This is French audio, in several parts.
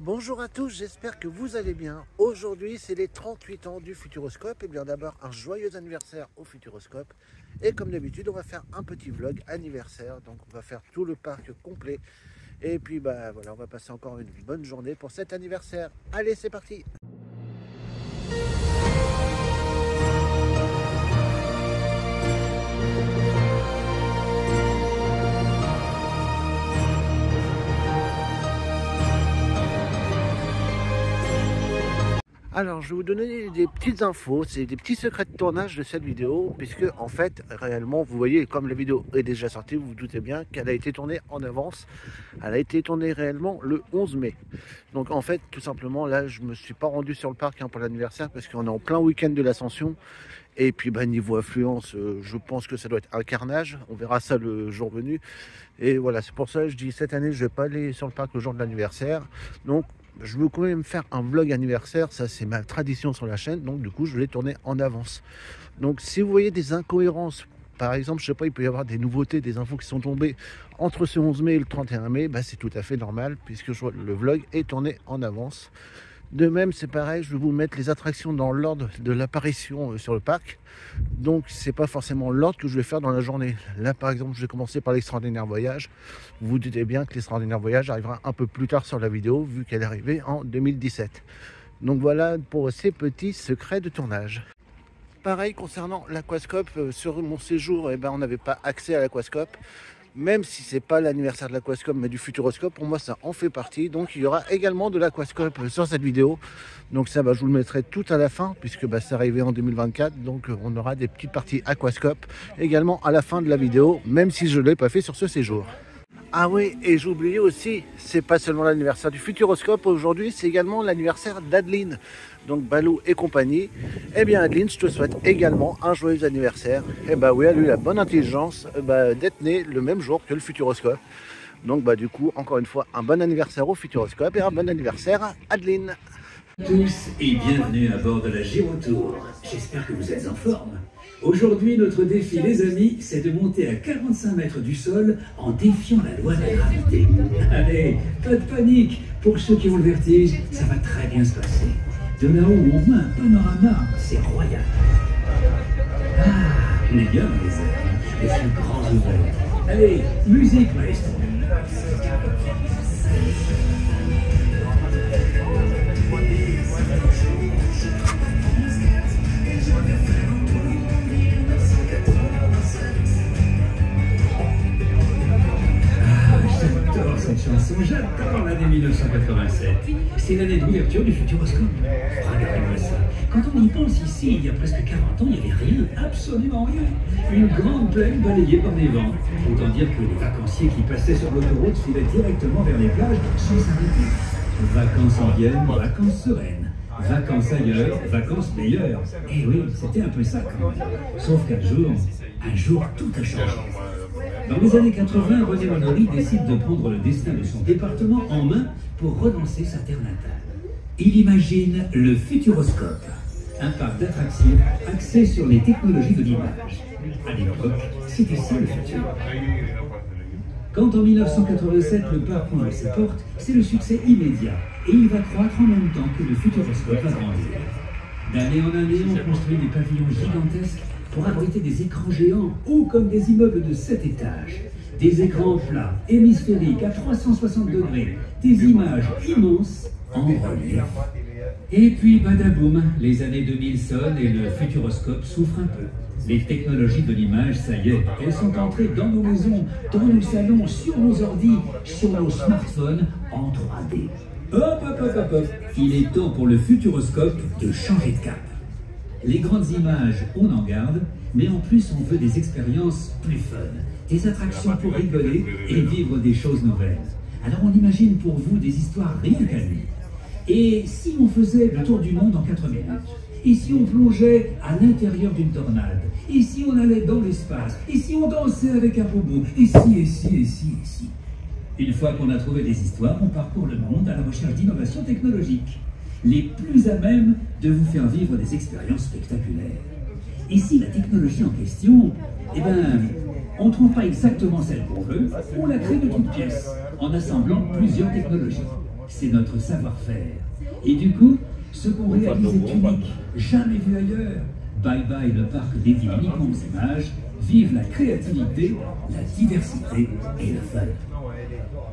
Bonjour à tous, j'espère que vous allez bien. Aujourd'hui, c'est les 38 ans du Futuroscope. Et bien d'abord, un joyeux anniversaire au Futuroscope. Et comme d'habitude, on va faire un petit vlog anniversaire. Donc on va faire tout le parc complet. Et puis voilà, on va passer encore une bonne journée pour cet anniversaire. Allez, c'est parti! Alors, je vais vous donner des petites infos, c'est des petits secrets de tournage de cette vidéo, puisque en fait, réellement, vous voyez, comme la vidéo est déjà sortie, vous vous doutez bien qu'elle a été tournée en avance. Elle a été tournée réellement le 11 mai. Donc en fait, tout simplement, là, je me suis pas rendu sur le parc pour l'anniversaire, parce qu'on est en plein week-end de l'Ascension. Et puis, niveau affluence, je pense que ça doit être un carnage. On verra ça le jour venu. Et voilà, c'est pour ça que je dis, cette année, je vais pas aller sur le parc le jour de l'anniversaire. Donc, je veux quand même faire un vlog anniversaire, ça c'est ma tradition sur la chaîne, donc du coup je l'ai tourné en avance. Donc si vous voyez des incohérences, par exemple, je sais pas, il peut y avoir des nouveautés, des infos qui sont tombées entre ce 11 mai et le 31 mai, c'est tout à fait normal, puisque le vlog est tourné en avance. De même, c'est pareil, je vais vous mettre les attractions dans l'ordre de l'apparition sur le parc. Donc, c'est pas forcément l'ordre que je vais faire dans la journée. Là, par exemple, je vais commencer par l'extraordinaire voyage. Vous vous doutez bien que l'extraordinaire voyage arrivera un peu plus tard sur la vidéo, vu qu'elle est arrivée en 2017. Donc voilà pour ces petits secrets de tournage. Pareil concernant l'aquascope, sur mon séjour, on n'avait pas accès à l'aquascope. Même si c'est pas l'anniversaire de l'aquascope mais du Futuroscope, pour moi ça en fait partie. Donc il y aura également de l'aquascope sur cette vidéo. Donc ça, je vous le mettrai tout à la fin, puisque c'est arrivé en 2024. Donc on aura des petites parties aquascope également à la fin de la vidéo, même si je ne l'ai pas fait sur ce séjour. Ah oui, et j'ai oublié aussi, c'est pas seulement l'anniversaire du Futuroscope aujourd'hui, c'est également l'anniversaire d'Adeline, donc Balou et compagnie. Eh bien Adeline, je te souhaite également un joyeux anniversaire. Et oui, elle a eu la bonne intelligence d'être née le même jour que le Futuroscope. Donc du coup, encore une fois, un bon anniversaire au Futuroscope et un bon anniversaire à Adeline. Tous et bienvenue à bord de la Girotour. J'espère que vous êtes en forme. Aujourd'hui, notre défi, les amis, c'est de monter à 45 mètres du sol en défiant la loi de la gravité. Allez, pas de panique. Pour ceux qui ont le vertige, ça va très bien se passer. De là-haut, on voit un panorama, c'est royal. Ah, les gars, les yeux grands ouverts. Allez, musique, maestro. Cette chanson, j'adore l'année 1987. C'est l'année d'ouverture du Futuroscope. Regardez-moi ça. Quand on y pense ici, il y a presque 40 ans, il n'y avait rien, absolument rien. Une grande plaine balayée par les vents. Autant dire que les vacanciers qui passaient sur l'autoroute filaient directement vers les plages sans s'arrêter. Vacances en Vienne, vacances sereines. Vacances ailleurs, vacances meilleures. Et oui, c'était un peu ça quand même. Sauf qu'un jour, tout a changé. Dans les années 80, René Monori décide de prendre le destin de son département en main pour relancer sa terre natale. Il imagine le Futuroscope, un parc d'attractions axé sur les technologies de l'image. À l'époque, c'était ça le futur. Quand en 1987 le parc ouvre ses portes, c'est le succès immédiat et il va croître en même temps que le Futuroscope va grandir. D'année en année, on construit des pavillons gigantesques pour abriter des écrans géants hauts comme des immeubles de 7 étages. Des écrans plats, hémisphériques à 360 degrés, des images immenses en relief. Et puis badaboum, les années 2000 sonnent et le Futuroscope souffre un peu. Les technologies de l'image, ça y est, elles sont entrées dans nos maisons, dans nos salons, sur nos ordis, sur nos smartphones en 3D. Hop. Il est temps pour le Futuroscope de changer de cap. Les grandes images, on en garde, mais en plus on veut des expériences plus fun, des attractions pour rigoler et vivre des choses nouvelles. Alors on imagine pour vous des histoires rien qu'à lui. Et si on faisait le tour du monde en 4 minutes? Et si on plongeait à l'intérieur d'une tornade? Et si on allait dans l'espace? Et si on dansait avec un robot? Et si? Une fois qu'on a trouvé des histoires, on parcourt le monde à la recherche d'innovations technologiques, les plus à même de vous faire vivre des expériences spectaculaires. Et si la technologie en question, on ne trouve pas exactement celle qu'on veut, on la crée de toutes pièces, en assemblant plusieurs technologies. c'est notre savoir-faire. Et du coup, ce qu'on réalise est unique, jamais vu ailleurs. Bye bye le parc dédié uniquement aux images, vive la créativité, la diversité et le fun.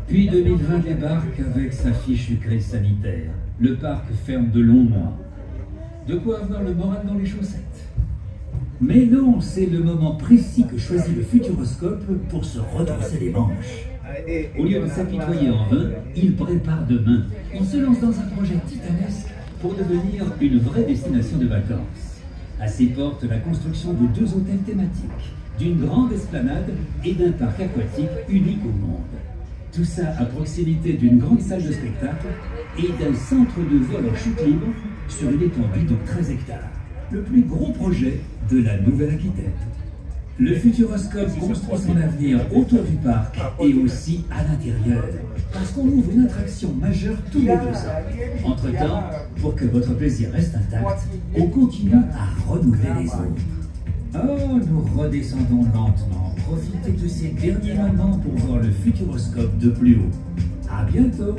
Puis 2020 débarque avec sa fichue crise sanitaire. Le parc ferme de longs mois. De quoi avoir le moral dans les chaussettes. Mais non, c'est le moment précis que choisit le Futuroscope pour se retrousser les manches. Au lieu de s'apitoyer en vain, il prépare demain. Il se lance dans un projet titanesque pour devenir une vraie destination de vacances. À ses portes, la construction de 2 hôtels thématiques, d'une grande esplanade et d'un parc aquatique unique au monde. Tout ça à proximité d'une grande salle de spectacle et d'un centre de vol en chute libre sur une étendue de 13 hectares. Le plus gros projet de la Nouvelle-Aquitaine. Le Futuroscope construit son avenir autour du parc et aussi à l'intérieur, parce qu'on ouvre une attraction majeure tous les 2 ans. Entre-temps, pour que votre plaisir reste intact, on continue à renouveler les autres. Oh, nous redescendons lentement. Profitez de ces derniers moments pour voir le Futuroscope de plus haut. À bientôt.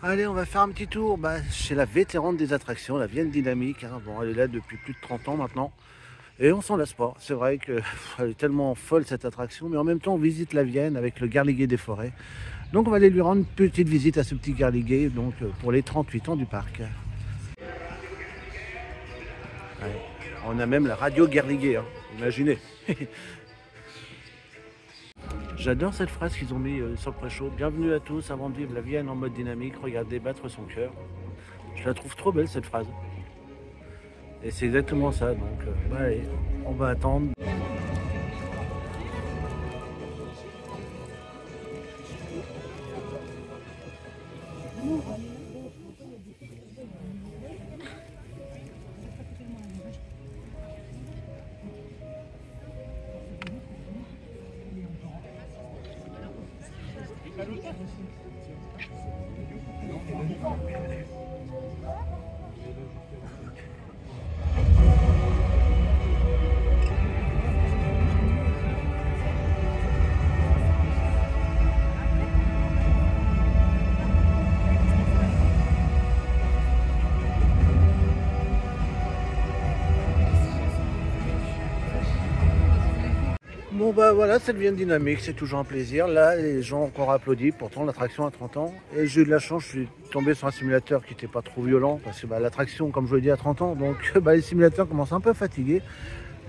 Allez, on va faire un petit tour chez la vétérante des attractions, la Vienne Dynamique. Hein. Bon, elle est là depuis plus de 30 ans maintenant. Et on s'en lasse pas. C'est vrai qu'elle est tellement folle cette attraction. Mais en même temps, on visite la Vienne avec le Garliguet des forêts. Donc on va aller lui rendre une petite visite à ce petit Garliguet donc, pour les 38 ans du parc. Ouais. On a même la radio Garliguet, hein. Imaginez. J'adore cette phrase qu'ils ont mis sur le pré-show. Bienvenue à tous avant de vivre la Vienne en mode dynamique. Regardez battre son cœur. Je la trouve trop belle cette phrase. Et c'est exactement ça. Donc allez, on va attendre. Bon voilà, cette Vienne Dynamique, c'est toujours un plaisir. Là, les gens ont encore applaudi, pourtant l'attraction a 30 ans. Et j'ai eu de la chance, je suis tombé sur un simulateur qui n'était pas trop violent. Parce que l'attraction, comme je vous l'ai dit, a 30 ans. Donc les simulateurs commencent un peu à fatiguer.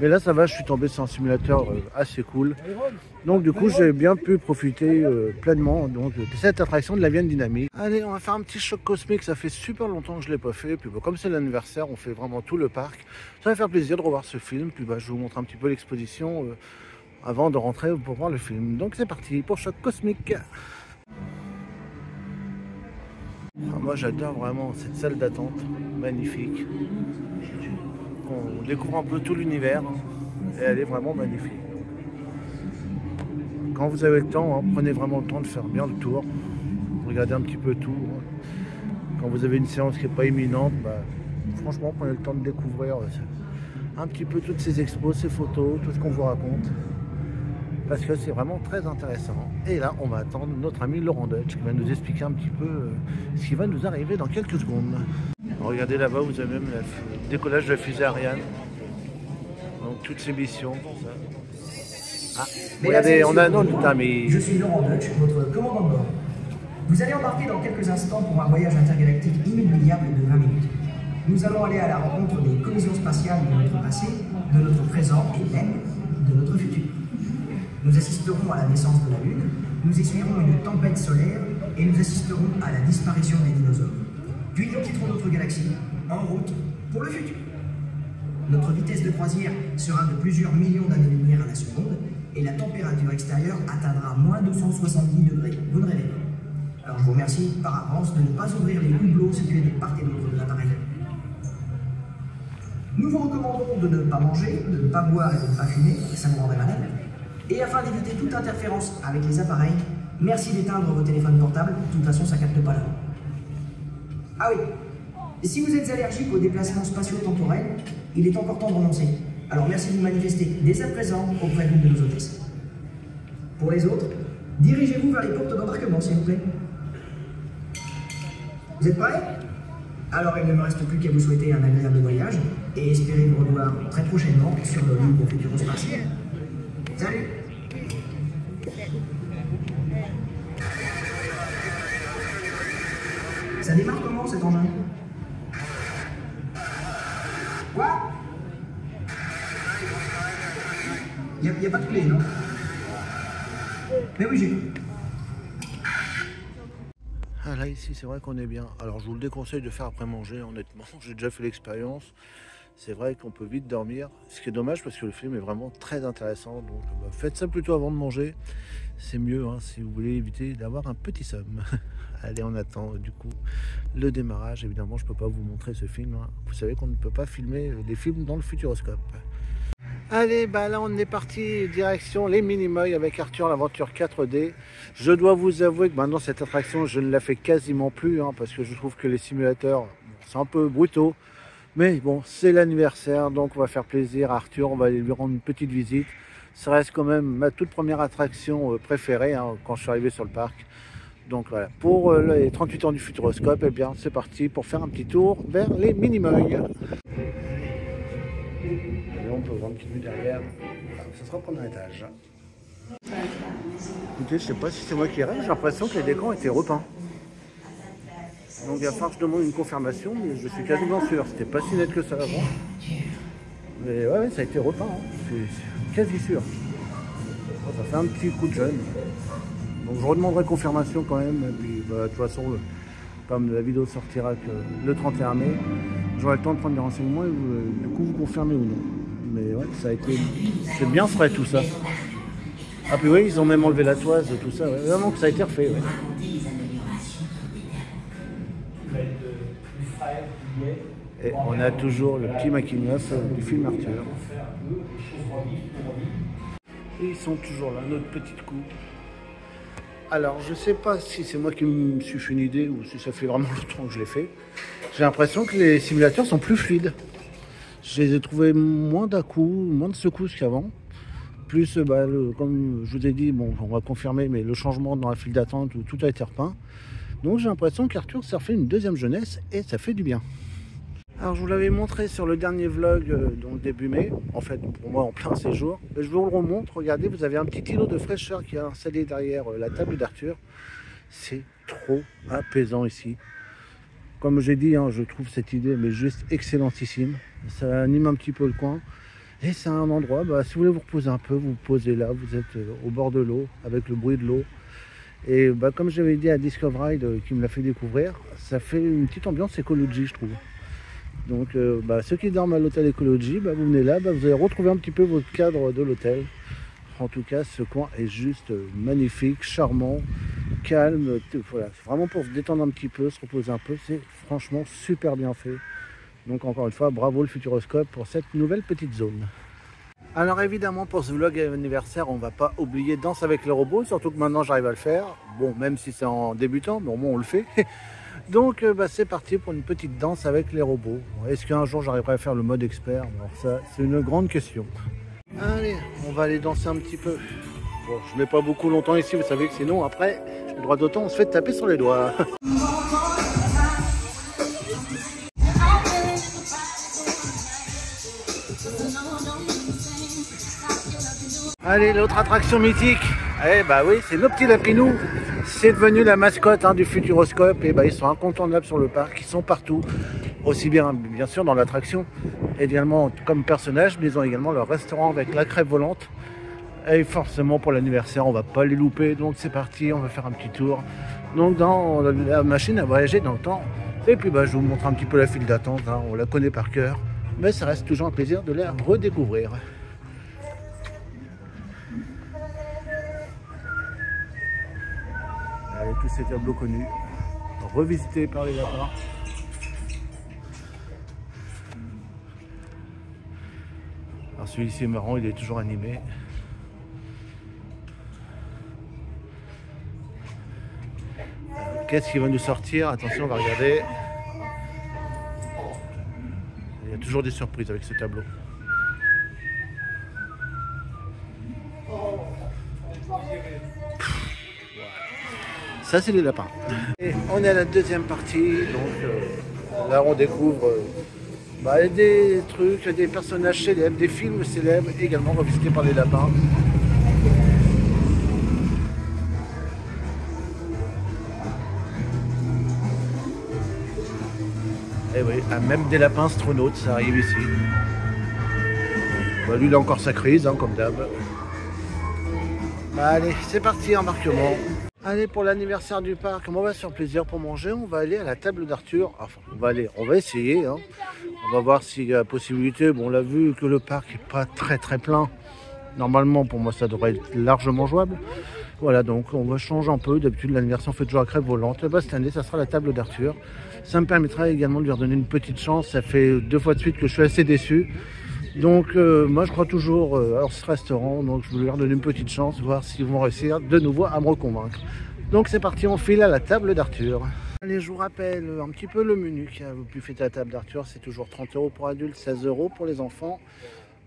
Mais là, ça va, je suis tombé sur un simulateur assez cool. Donc du coup, j'ai bien pu profiter pleinement de cette attraction de la Vienne Dynamique. Allez, on va faire un petit choc cosmique. Ça fait super longtemps que je ne l'ai pas fait. Puis comme c'est l'anniversaire, on fait vraiment tout le parc. Ça va faire plaisir de revoir ce film. Puis je vous montre un petit peu l'exposition. Avant de rentrer pour voir le film. Donc c'est parti pour Choc Cosmique. Moi j'adore vraiment cette salle d'attente, magnifique. On découvre un peu tout l'univers et elle est vraiment magnifique. Quand vous avez le temps, hein, prenez vraiment le temps de faire bien le tour. Regardez un petit peu tout. Quand vous avez une séance qui n'est pas imminente, franchement prenez le temps de découvrir un petit peu toutes ces expos, ces photos, tout ce qu'on vous raconte. Parce que c'est vraiment très intéressant. Et là, on va attendre notre ami Laurent Deutsch qui va nous expliquer un petit peu ce qui va nous arriver dans quelques secondes. Regardez là-bas, vous avez même le décollage de la fusée Ariane. Donc toutes ces missions. Regardez, on a notre ami. Je suis Laurent Deutsch, votre commandant de bord. Vous allez embarquer dans quelques instants pour un voyage intergalactique inoubliable de 20 minutes. Nous allons aller à la rencontre des collisions spatiales de notre passé, de notre présent et même de notre futur. Nous assisterons à la naissance de la Lune, nous essuierons une tempête solaire et nous assisterons à la disparition des dinosaures. Puis nous quitterons notre galaxie en route pour le futur. Notre vitesse de croisière sera de plusieurs millions d'années-lumière à la seconde et la température extérieure atteindra moins de 170 degrés. Vous ne rêvez pas. Alors je vous remercie par avance de ne pas ouvrir les hublots situés de part et d'autre de l'appareil. Nous vous recommandons de ne pas manger, de ne pas boire et de ne pas fumer, ça vous rendrait malade. Et afin d'éviter toute interférence avec les appareils, merci d'éteindre vos téléphones portables, de toute façon ça capte pas là. Ah oui, et si vous êtes allergique aux déplacements spatio-temporels, il est encore temps de renoncer. Alors merci de vous manifester dès à présent auprès d'une de nos hôtesses. Pour les autres, Dirigez-vous vers les portes d'embarquement, s'il vous plaît. Vous êtes prêts? Alors il ne me reste plus qu'à vous souhaiter un agréable voyage et espérer vous revoir très prochainement sur nos lignes au Futurospatial. Salut! Ça démarre comment cet engin? Quoi? Il n'y a pas de clé, non? Mais oui, j'ai... Ah là ici c'est vrai qu'on est bien. Alors je vous le déconseille de faire après manger honnêtement. J'ai déjà fait l'expérience. C'est vrai qu'on peut vite dormir. Ce qui est dommage parce que le film est vraiment très intéressant. Donc faites ça plutôt avant de manger. C'est mieux hein, si vous voulez éviter d'avoir un petit somme. Allez, on attend du coup le démarrage. Évidemment je ne peux pas vous montrer ce film. Hein. Vous savez qu'on ne peut pas filmer des films dans le Futuroscope. Allez, bah là on est parti direction les Minimoy avec Arthur l'aventure 4D. Je dois vous avouer que maintenant cette attraction je ne la fais quasiment plus hein, parce que je trouve que les simulateurs c'est un peu brutaux. Mais bon, c'est l'anniversaire donc on va faire plaisir à Arthur, on va aller lui rendre une petite visite. Ça reste quand même ma toute première attraction préférée hein, quand je suis arrivé sur le parc. Donc voilà, pour les 38 ans du Futuroscope, eh bien c'est parti pour faire un petit tour vers les Minimoy. On peut voir une petite vue derrière. Ça sera au premier étage. Écoutez, je sais pas si c'est moi qui rêve, j'ai l'impression que les décors étaient repeints. Donc il va falloir que je demande une confirmation, mais je suis quasiment sûr. C'était pas si net que ça avant. Mais ouais, ça a été repeint. Hein. C'est quasi sûr. Ça fait un petit coup de jeune. Donc je redemanderai confirmation quand même. Et puis bah, de toute façon, comme la vidéo sortira que le 31 mai, j'aurai le temps de prendre des renseignements et du coup vous confirmez ou non. Mais ouais, ça a été... C'est bien frais tout ça. Ah puis oui, ils ont même enlevé la toise, tout ça. Ouais. Vraiment que ça a été refait. Ouais. Et on a toujours le petit making-of du film Arthur. Et ils sont toujours là, notre petite coup. Alors, je sais pas si c'est moi qui me suis fait une idée ou si ça fait vraiment longtemps que je l'ai fait. J'ai l'impression que les simulateurs sont plus fluides. Je les ai trouvés moins d'à-coups, moins de secousses qu'avant. Plus, bah, comme je vous ai dit, bon, on va confirmer, mais le changement dans la file d'attente où tout a été repeint. Donc j'ai l'impression qu'Arthur s'est refait une deuxième jeunesse et ça fait du bien. Alors je vous l'avais montré sur le dernier vlog, donc début mai, en fait pour moi en plein séjour. Et je vous le remontre, regardez, vous avez un petit îlot de fraîcheur qui est installé derrière la table d'Arthur. C'est trop apaisant ici. Comme j'ai dit, hein, je trouve cette idée mais juste excellentissime. Ça anime un petit peu le coin. Et c'est un endroit, bah, si vous voulez vous reposer un peu, vous vous posez là, vous êtes au bord de l'eau, avec le bruit de l'eau. Et bah, comme j'avais dit à Discoverride qui me l'a fait découvrir, ça fait une petite ambiance écologie, je trouve. Donc bah, ceux qui dorment à l'hôtel Écologie, bah, vous venez là, bah, vous allez retrouver un petit peu votre cadre de l'hôtel. En tout cas, ce coin est juste magnifique, charmant, calme. Voilà, c'est vraiment pour se détendre un petit peu, se reposer un peu. C'est franchement super bien fait. Donc encore une fois, bravo le Futuroscope pour cette nouvelle petite zone. Alors évidemment, pour ce vlog anniversaire, on ne va pas oublier Danse avec les robots, surtout que maintenant j'arrive à le faire. Bon, même si c'est en débutant, mais au moins on le fait. Donc bah, c'est parti pour une petite danse avec les robots. Est-ce qu'un jour j'arriverai à faire le mode expert? Alors ça, c'est une grande question. Allez, on va aller danser un petit peu. Bon, je mets pas beaucoup longtemps ici, vous savez que sinon après, le droit d'autant, on se fait taper sur les doigts. Allez, l'autre attraction mythique, eh bah oui, c'est nos petits lapinous. C'est devenu la mascotte hein, du Futuroscope. Et bah, ils sont incontournables sur le parc, ils sont partout. Aussi bien sûr dans l'attraction, également comme personnages, mais ils ont également leur restaurant avec la crêpe volante. Et forcément pour l'anniversaire, on va pas les louper. Donc c'est parti, on va faire un petit tour. Donc dans la machine à voyager dans le temps. Et puis bah, je vous montre un petit peu la file d'attente, hein, on la connaît par cœur. Mais ça reste toujours un plaisir de la redécouvrir. Avec tous ces tableaux connus, revisités par les lapins. Alors celui-ci est marrant, il est toujours animé. Qu'est-ce qui va nous sortir? Attention, on va regarder. Il y a toujours des surprises avec ce tableau. Ça, c'est les lapins. Et on est à la deuxième partie. Donc là, on découvre des trucs, des personnages célèbres, des films célèbres, également revisités par les lapins. Et oui, même des lapins astronautes, ça arrive ici. Lui, il a encore sa crise, hein, comme d'hab. Allez, c'est parti, embarquement. Allez, pour l'anniversaire du parc, on va se faire plaisir pour manger. On va aller à la table d'Arthur. Enfin, on va essayer. Hein. On va voir s'il y a possibilité. Bon, on l'a vu que le parc n'est pas très plein. Normalement, pour moi, ça devrait être largement jouable. Voilà, donc on va changer un peu. D'habitude, l'anniversaire, on fait toujours à crêpe volante. Cette année, ça sera la table d'Arthur. Ça me permettra également de lui redonner une petite chance. Ça fait 2 fois de suite que je suis assez déçu. Donc moi je crois toujours à ce restaurant, donc je vais leur donner une petite chance, voir s'ils vont réussir de nouveau à me reconvaincre. Donc c'est parti, on file à la table d'Arthur. Allez, je vous rappelle un petit peu le menu qu'il y a au buffet à la table d'Arthur, c'est toujours 30 € pour adultes, 16 € pour les enfants.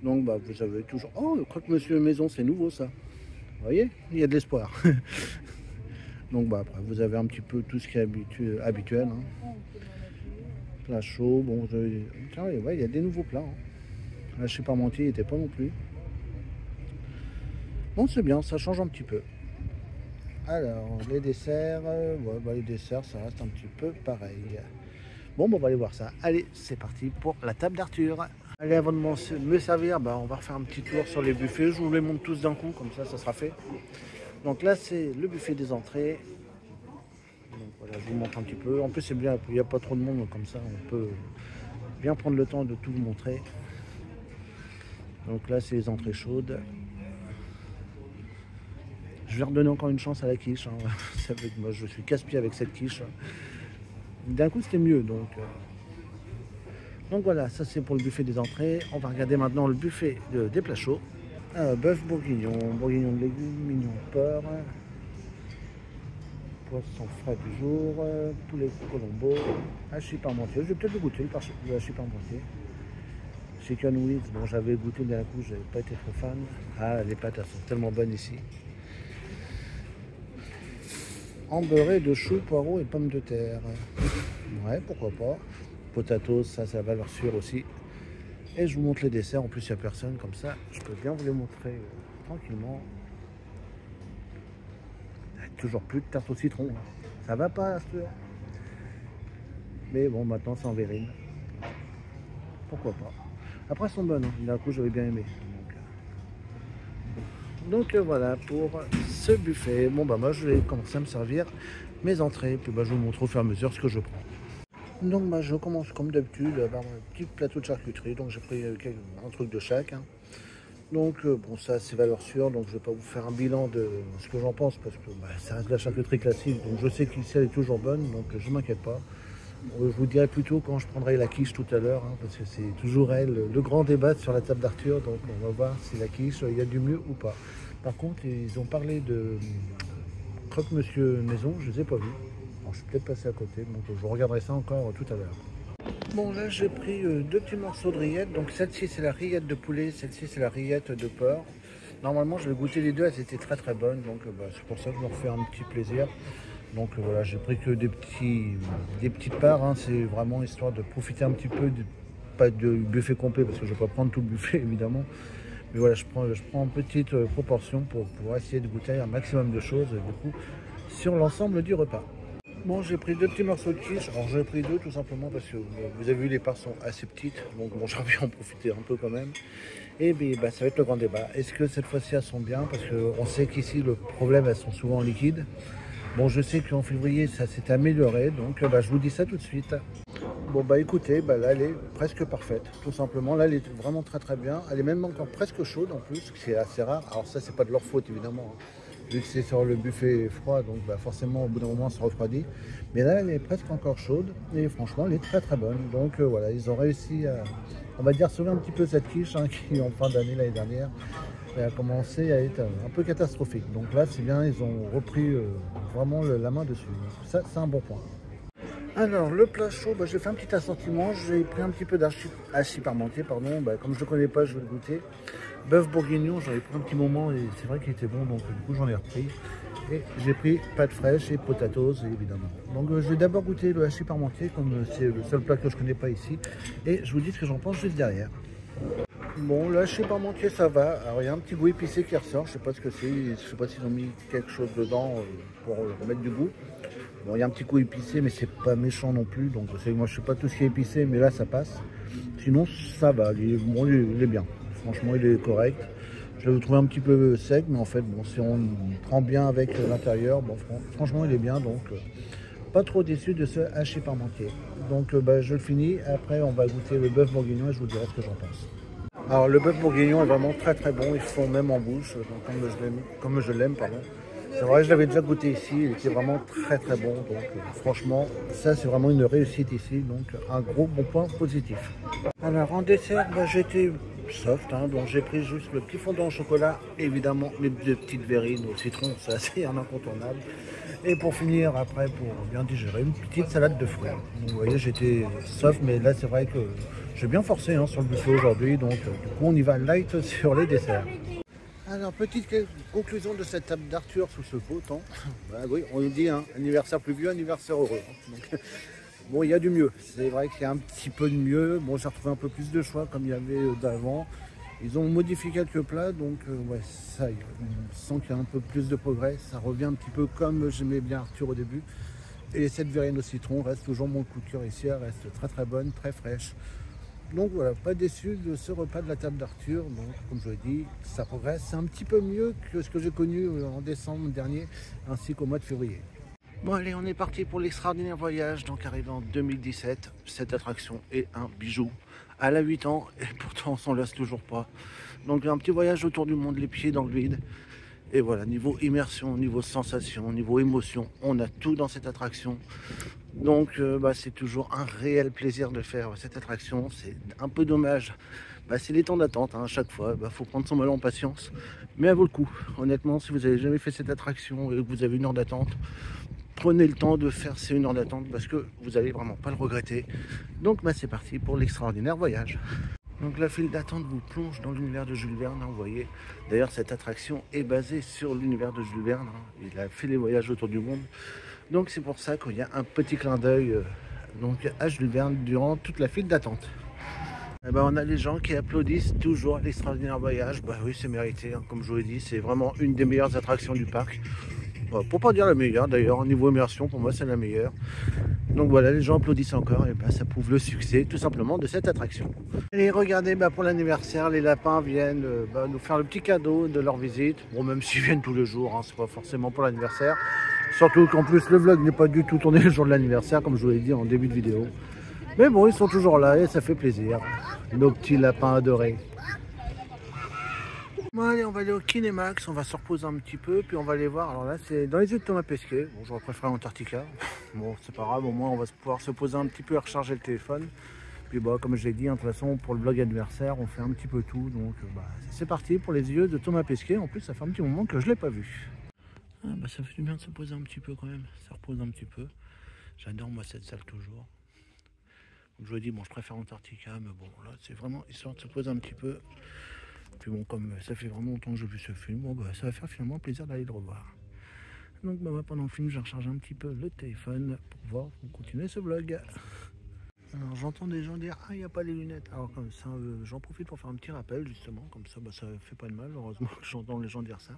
Donc vous avez toujours... Oh, le croque-monsieur maison, c'est nouveau ça. Vous voyez, il y a de l'espoir. Donc après vous avez un petit peu tout ce qui est habituel. Hein. Plat chaud, bon, vous avez... Tiens, ouais, il y a des nouveaux plats. Hein. Là, je ne suis pas menti, il n'était pas non plus. Bon, c'est bien, ça change un petit peu. Alors, les desserts, les desserts, ça reste un petit peu pareil. Bon, on va aller voir ça. Allez, c'est parti pour la table d'Arthur. Allez, avant de me servir, on va refaire un petit tour sur les buffets. Je vous les montre tous d'un coup, comme ça sera fait. Donc là, c'est le buffet des entrées. Donc voilà, je vous montre un petit peu. En plus, c'est bien, il n'y a pas trop de monde, comme ça, on peut bien prendre le temps de tout vous montrer. Donc là, c'est les entrées chaudes. Je vais redonner encore une chance à la quiche. Hein. Moi, je suis casse-pied avec cette quiche. D'un coup, c'était mieux. Donc voilà, ça c'est pour le buffet des entrées. On va regarder maintenant le buffet des plats chauds. Bœuf bourguignon, bourguignon de légumes, mignon de porc. Poisson frais du jour, poulet colombo, hachis parmentier. Je vais peut-être le goûter, le hachis parmentier. Chicken wings, bon j'avais goûté d'un coup, j'avais pas été trop fan. Ah, les pâtes elles sont tellement bonnes ici. Embeurré de choux, poireaux et pommes de terre. Ouais, pourquoi pas. Potatoes, ça c'est à valeur sûre aussi. Et je vous montre les desserts, en plus il n'y a personne, comme ça je peux bien vous les montrer tranquillement. Toujours plus de tarte au citron. Ça va pas à ce heure. Mais bon, maintenant c'est en verrine. Pourquoi pas. Après, elles sont bonnes. Hein. D'un coup, j'avais bien aimé. Donc voilà pour ce buffet. Bon, moi, je vais commencer à me servir mes entrées. Puis je vous montre au fur et à mesure ce que je prends. Donc, je commence comme d'habitude par un petit plateau de charcuterie. Donc, j'ai pris un truc de chaque. Hein. Donc, bon, ça, c'est valeur sûre. Donc, je ne vais pas vous faire un bilan de ce que j'en pense parce que ça reste de la charcuterie classique. Donc, je sais qu'ici, elle est toujours bonne. Donc, je ne m'inquiète pas. Je vous dirai plutôt quand je prendrai la quiche tout à l'heure, hein, parce que c'est toujours elle, le grand débat sur la table d'Arthur. Donc on va voir si la quiche, il y a du mieux ou pas. Par contre, ils ont parlé de croque-monsieur maison, je ne les ai pas vus. Alors, je suis peut-être passé à côté, donc je regarderai ça encore tout à l'heure. Bon, là j'ai pris 2 petits morceaux de rillettes. Donc celle-ci c'est la rillette de poulet, celle-ci c'est la rillette de porc. Normalement je vais goûter les deux, elles étaient très bonnes, donc c'est pour ça que je me refais un petit plaisir. Donc voilà, j'ai pris que des petites parts, hein. C'est vraiment histoire de profiter un petit peu, pas de buffet complet parce que je ne vais pas prendre tout le buffet évidemment. Mais voilà, je prends en petite proportion pour pouvoir essayer de goûter un maximum de choses du coup sur l'ensemble du repas. Bon, j'ai pris 2 petits morceaux de quiche. Alors j'ai pris 2 tout simplement parce que vous avez vu, les parts sont assez petites. Donc bon, j'ai envie d'en profiter un peu quand même. Et bien, ça va être le grand débat. Est-ce que cette fois-ci elles sont bien? Parce qu'on sait qu'ici le problème, elles sont souvent en liquide. Bon, je sais qu'en février, ça s'est amélioré, donc je vous dis ça tout de suite. Bon, écoutez, là, elle est presque parfaite, tout simplement. Là, elle est vraiment très bien. Elle est même encore presque chaude, en plus, c'est assez rare. Alors ça, c'est pas de leur faute, évidemment, hein. Vu que c'est sur le buffet froid, donc forcément, au bout d'un moment, ça refroidit. Mais là, elle est presque encore chaude, et franchement, elle est très bonne. Donc voilà, ils ont réussi à, on va dire, sauver un petit peu cette quiche, hein, qui, en fin d'année, l'année dernière, a commencé à être un peu catastrophique. Donc là, c'est bien, ils ont repris vraiment la main dessus. Ça, c'est un bon point. Alors, le plat chaud, j'ai fait un petit assortiment. J'ai pris un petit peu d'hachis parmentier, pardon. Comme je ne le connais pas, je vais le goûter. Bœuf bourguignon, j'en ai pris un petit moment et c'est vrai qu'il était bon, donc du coup, j'en ai repris. Et j'ai pris pâtes fraîches et potatoes évidemment. Donc je vais d'abord goûter le hachis parmentier comme c'est le seul plat que je connais pas ici. Et je vous dis ce que j'en pense juste derrière. Bon, le hachis parmentier ça va. Alors il y a un petit goût épicé qui ressort. Je sais pas ce que c'est. Je sais pas s'ils ont mis quelque chose dedans pour remettre du goût. Bon, il y a un petit coup épicé mais c'est pas méchant non plus. Donc je sais que moi je sais pas tout ce qui est épicé mais là ça passe. Sinon ça va. Il est bien. Franchement il est correct. Je l'ai trouvé un petit peu sec, mais en fait, bon, si on prend bien avec l'intérieur, bon, franchement, il est bien, donc pas trop déçu de ce hachis parmentier. Donc, je le finis. Après, on va goûter le bœuf bourguignon et je vous dirai ce que j'en pense. Alors, le bœuf bourguignon est vraiment très très bon. Ils font même en bouche, donc, comme je l'aime, pardon. C'est vrai, je l'avais déjà goûté ici. Il était vraiment très très bon. Donc, franchement, ça, c'est vraiment une réussite ici. Donc, un gros bon point positif. Alors, en dessert, j'étais soft, hein, donc j'ai pris juste le petit fondant au chocolat, évidemment mes deux petites verrines au citron, ça c'est un incontournable. Et pour finir, après, pour bien digérer, une petite salade de fruits. Donc, vous voyez, j'étais soft, mais là c'est vrai que j'ai bien forcé hein, sur le buffet aujourd'hui, donc du coup on y va light sur les desserts. Alors, petite conclusion de cette table d'Arthur sous ce beau temps. Oui, on dit hein, anniversaire pluvieux, anniversaire heureux. Hein. Donc, bon, il y a du mieux. C'est vrai qu'il y a un petit peu de mieux. Bon, j'ai retrouvé un peu plus de choix comme il y avait d'avant. Ils ont modifié quelques plats, donc ouais, ça, on sent qu'il y a un peu plus de progrès. Ça revient un petit peu comme j'aimais bien Arthur au début. Et cette verrine au citron reste toujours mon coup de cœur ici. Elle reste très très bonne, très fraîche. Donc voilà, pas déçu de ce repas de la table d'Arthur. Donc comme je l'ai dit, ça progresse. C'est un petit peu mieux que ce que j'ai connu en décembre dernier, ainsi qu'au mois de février. Bon allez, on est parti pour l'extraordinaire voyage, donc arrivé en 2017. Cette attraction est un bijou. Elle a 8 ans et pourtant on s'en lasse toujours pas. Donc un petit voyage autour du monde, les pieds dans le vide. Et voilà, niveau immersion, niveau sensation, niveau émotion, on a tout dans cette attraction. Donc c'est toujours un réel plaisir de faire cette attraction. C'est un peu dommage. C'est les temps d'attente hein, à chaque fois. Faut prendre son mal en patience. Mais elle vaut le coup. Honnêtement, si vous n'avez jamais fait cette attraction et que vous avez 1 heure d'attente, prenez le temps de faire ces 1 heure d'attente parce que vous n'allez vraiment pas le regretter. Donc c'est parti pour l'extraordinaire voyage. Donc la file d'attente vous plonge dans l'univers de Jules Verne, hein, vous voyez. D'ailleurs cette attraction est basée sur l'univers de Jules Verne. Hein. Il a fait les voyages autour du monde. Donc c'est pour ça qu'il y a un petit clin d'œil à Jules Verne durant toute la file d'attente. On a les gens qui applaudissent toujours l'extraordinaire voyage. Oui, c'est mérité, hein. Comme je vous l'ai dit, c'est vraiment une des meilleures attractions du parc. Pour pas dire la meilleure d'ailleurs, niveau immersion pour moi c'est la meilleure. Donc voilà, les gens applaudissent encore et ça prouve le succès tout simplement de cette attraction. Et regardez, pour l'anniversaire, les lapins viennent nous faire le petit cadeau de leur visite. Bon, même s'ils viennent tous les jours, hein, c'est pas forcément pour l'anniversaire. Surtout qu'en plus le vlog n'est pas du tout tourné le jour de l'anniversaire comme je vous l'ai dit en début de vidéo. Mais bon, ils sont toujours là et ça fait plaisir. Nos petits lapins adorés. Bon allez, on va aller au Kinemax, on va se reposer un petit peu, puis on va aller voir. Alors là, c'est dans les yeux de Thomas Pesquet. Bon, j'aurais préféré Antarctica. Bon, c'est pas grave, au moins on va pouvoir se poser un petit peu et recharger le téléphone. Puis comme je l'ai dit, hein, de toute façon, pour le vlog anniversaire, on fait un petit peu tout. Donc c'est parti pour les yeux de Thomas Pesquet. En plus, ça fait un petit moment que je ne l'ai pas vu. Ça fait du bien de se poser un petit peu quand même. Ça repose un petit peu. J'adore moi cette salle toujours. Donc je vous ai dit, bon, je préfère Antarctica, mais bon, là, c'est vraiment histoire de se poser un petit peu. Puis bon, comme ça fait vraiment longtemps que j'ai vu ce film, ça va faire finalement plaisir d'aller le revoir. Donc pendant le film, j'ai rechargé un petit peu le téléphone pour pouvoir continuer ce vlog. Alors j'entends des gens dire, il n'y a pas les lunettes. Alors comme ça, j'en profite pour faire un petit rappel justement, comme ça, ça fait pas de mal, heureusement que j'entends les gens dire ça.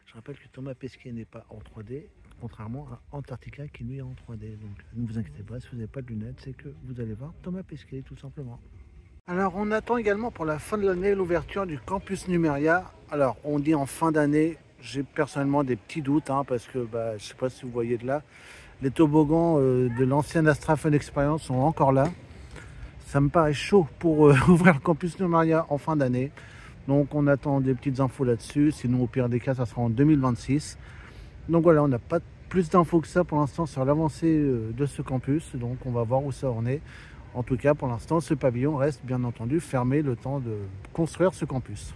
Je rappelle que Thomas Pesquet n'est pas en 3D, contrairement à Antarctica qui lui est en 3D. Donc ne vous inquiétez pas, si vous n'avez pas de lunettes, c'est que vous allez voir Thomas Pesquet tout simplement. Alors on attend également pour la fin de l'année l'ouverture du campus Numeria. Alors on dit en fin d'année, j'ai personnellement des petits doutes hein, parce que je ne sais pas si vous voyez de là, les toboggans de l'ancienne Astra Fun Experience sont encore là. Ça me paraît chaud pour ouvrir le campus Numeria en fin d'année. Donc on attend des petites infos là-dessus, sinon au pire des cas ça sera en 2026. Donc voilà, on n'a pas plus d'infos que ça pour l'instant sur l'avancée de ce campus, donc on va voir où ça en est. En tout cas, pour l'instant, ce pavillon reste bien entendu fermé le temps de construire ce campus.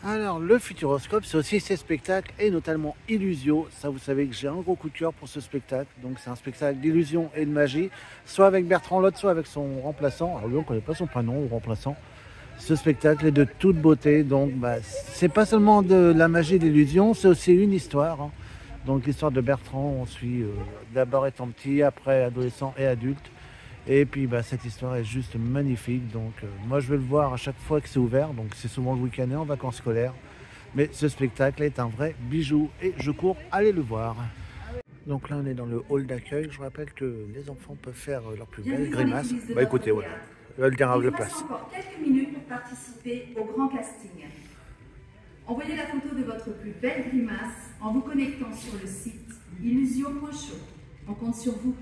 Alors, le Futuroscope, c'est aussi ces spectacles et notamment Illusio. Ça, vous savez que j'ai un gros coup de cœur pour ce spectacle. Donc, c'est un spectacle d'illusion et de magie, soit avec Bertrand Lotte, soit avec son remplaçant. Alors, lui, on ne connaît pas son prénom, ou remplaçant. Ce spectacle est de toute beauté. Donc, c'est pas seulement de la magie et de l'illusion, c'est aussi une histoire. Hein. Donc l'histoire de Bertrand, on suit d'abord étant petit, après adolescent et adulte. Et puis bah, cette histoire est juste magnifique. Donc moi je vais le voir à chaque fois que c'est ouvert. Donc c'est souvent le week-end et en vacances scolaires. Mais ce spectacle est un vrai bijou et je cours aller le voir. Donc là on est dans le hall d'accueil. Je rappelle que les enfants peuvent faire leur plus belle grimace. Bah écoutez, voilà. Il va le dire à la place. Il vous reste encore quelques minutes pour participer au grand casting. Envoyez la photo de votre plus belle grimace en vous connectant sur le site illusion.show. On compte sur vous.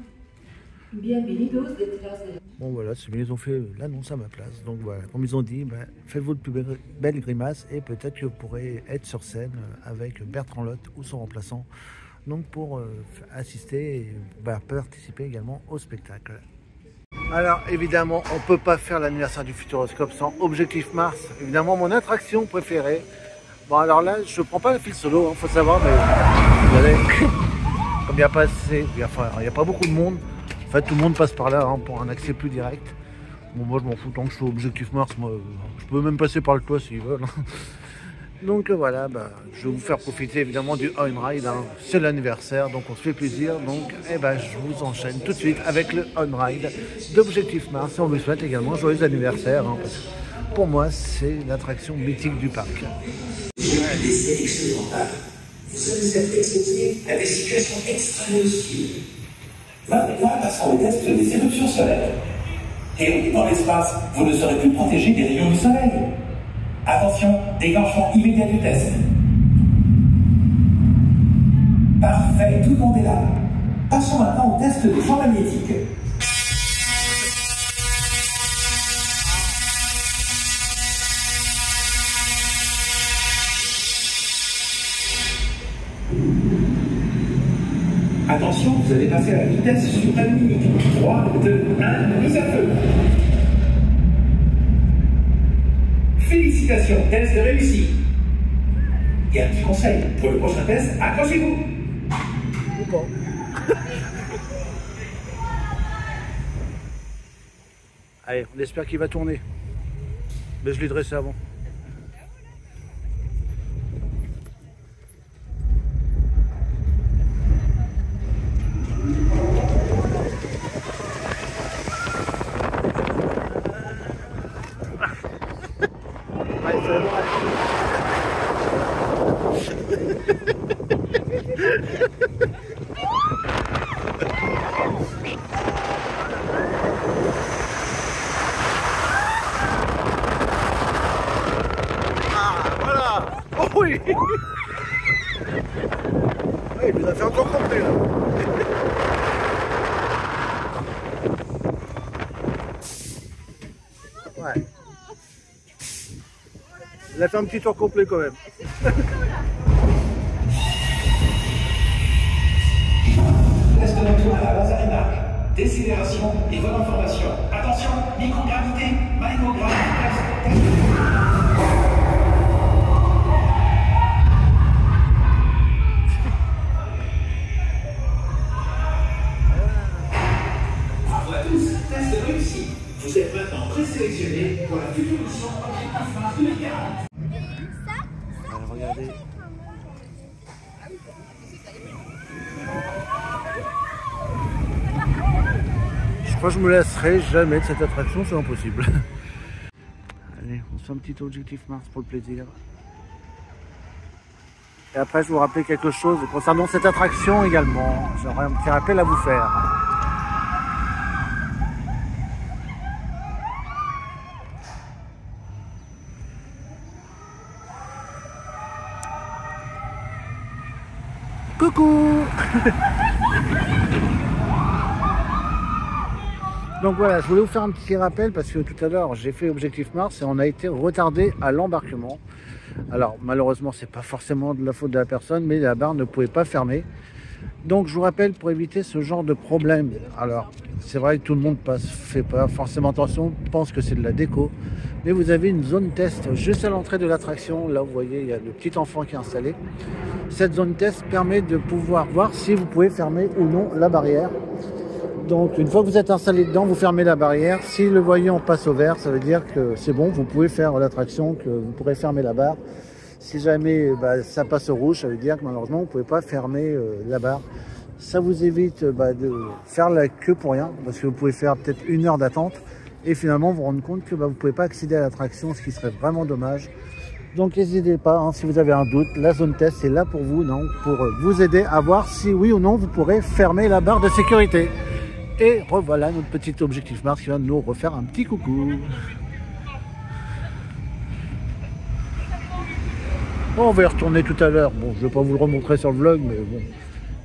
Bienvenidos detrás de... Bon voilà, ils ont fait l'annonce à ma place. Donc voilà, comme ils ont dit, bah, faites votre plus belle grimace et peut-être que vous pourrez être sur scène avec Bertrand Lotte ou son remplaçant. Donc pour assister et bah, participer également au spectacle. Alors évidemment, on ne peut pas faire l'anniversaire du Futuroscope sans Objectif Mars. Évidemment, mon attraction préférée. Bon alors là, je ne prends pas le fil solo, hein, faut savoir, mais vous allez, comme il n'y a pas assez, il n'y a pas beaucoup de monde. En fait, tout le monde passe par là hein, pour un accès plus direct. Bon, moi je m'en fous tant que je suis au Objectif Mars, moi je peux même passer par le toit s'ils veulent. Donc voilà, bah, je vais vous faire profiter évidemment du On Ride, hein. C'est l'anniversaire, donc on se fait plaisir. Donc je vous enchaîne tout de suite avec le On Ride d'Objectif Mars. Et on vous souhaite également un joyeux anniversaire, hein, parce que pour moi c'est l'attraction mythique du parc. Des sélections mentales. Vous allez être exposé à des situations extrêmement hostiles. Passant au test des éruptions solaires. Et dans l'espace, vous ne serez plus protégé des rayons du soleil. Attention, déclenchement immédiat du test. Parfait, tout le monde est là. Passons maintenant au test de champ magnétique. Attention, vous allez passer à la vitesse suprême limite. 3, 2, 1, mise à feu. Félicitations, test réussi. Et un petit conseil, pour le prochain test, accrochez-vous. Bon. Allez, on espère qu'il va tourner. Mais je l'ai dressé avant. Oui. Il nous a fait encore compter là. Ouais. Il a fait un petit tour complet quand même. Test de retour à la base à démarche. Décélération et vol en formation. Attention, microgravité, maïmogramme, test. Vous êtes maintenant présélectionné pour la future mission Objectif Mars 2040. Alors regardez. Je crois que je me lasserai jamais de cette attraction, c'est impossible. Allez, on se fait un petit Objectif Mars pour le plaisir. Et après, je vais vous rappeler quelque chose concernant cette attraction également. J'aurais un petit rappel à vous faire. Coucou. Donc voilà, je voulais vous faire un petit rappel parce que tout à l'heure j'ai fait Objectif Mars et on a été retardé à l'embarquement. Alors malheureusement c'est pas forcément de la faute de la personne, mais la barre ne pouvait pas fermer. Donc je vous rappelle, pour éviter ce genre de problème, alors c'est vrai que tout le monde fait pas forcément attention, pense que c'est de la déco, mais vous avez une zone test juste à l'entrée de l'attraction. Là vous voyez, il y a le petit enfant qui est installé. Cette zone test permet de pouvoir voir si vous pouvez fermer ou non la barrière. Donc une fois que vous êtes installé dedans, vous fermez la barrière. Si le voyant passe au vert, ça veut dire que c'est bon, vous pouvez faire l'attraction, que vous pourrez fermer la barre. Si jamais ça passe au rouge, ça veut dire que malheureusement vous ne pouvez pas fermer la barre. Ça vous évite de faire la queue pour rien, parce que vous pouvez faire peut-être 1 heure d'attente et finalement vous rendre compte que vous ne pouvez pas accéder à l'attraction, ce qui serait vraiment dommage. Donc n'hésitez pas, hein, si vous avez un doute, la zone test est là pour vous, non, pour vous aider à voir si oui ou non vous pourrez fermer la barre de sécurité. Et revoilà notre petit objectif Mars qui vient de nous refaire un petit coucou. Bon, on va y retourner tout à l'heure. Bon, je ne vais pas vous le remontrer sur le vlog, mais bon,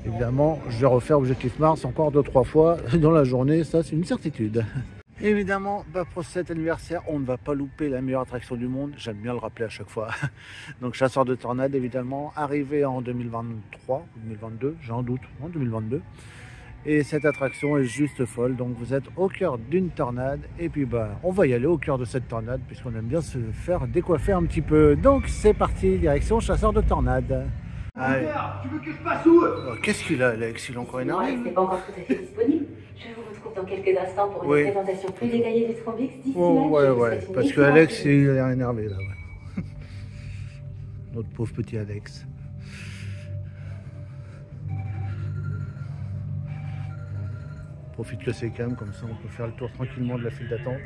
évidemment, je vais refaire Objectif Mars encore 2-3 fois dans la journée, ça c'est une certitude. Évidemment, pour cet anniversaire, on ne va pas louper la meilleure attraction du monde, j'aime bien le rappeler à chaque fois. Donc Chasseur de tornades, évidemment, arrivé en 2023 ou 2022, j'ai un doute, en 2022. Et cette attraction est juste folle, donc vous êtes au cœur d'une tornade et puis on va y aller au cœur de cette tornade puisqu'on aime bien se faire décoiffer un petit peu. Donc c'est parti, direction Chasseur de tornades. Allez. Tu veux que je passe où? Qu'est-ce qu'il a, Alex? Il est encore énervé. C'est pas encore tout à fait disponible. Je vous retrouve dans quelques instants pour une présentation plus détaillée du Strobix. Ouais, parce que Alex il a l'air énervé là. Ouais. Notre pauvre petit Alex. Profite que c'est calme, comme ça on peut faire le tour tranquillement de la file d'attente.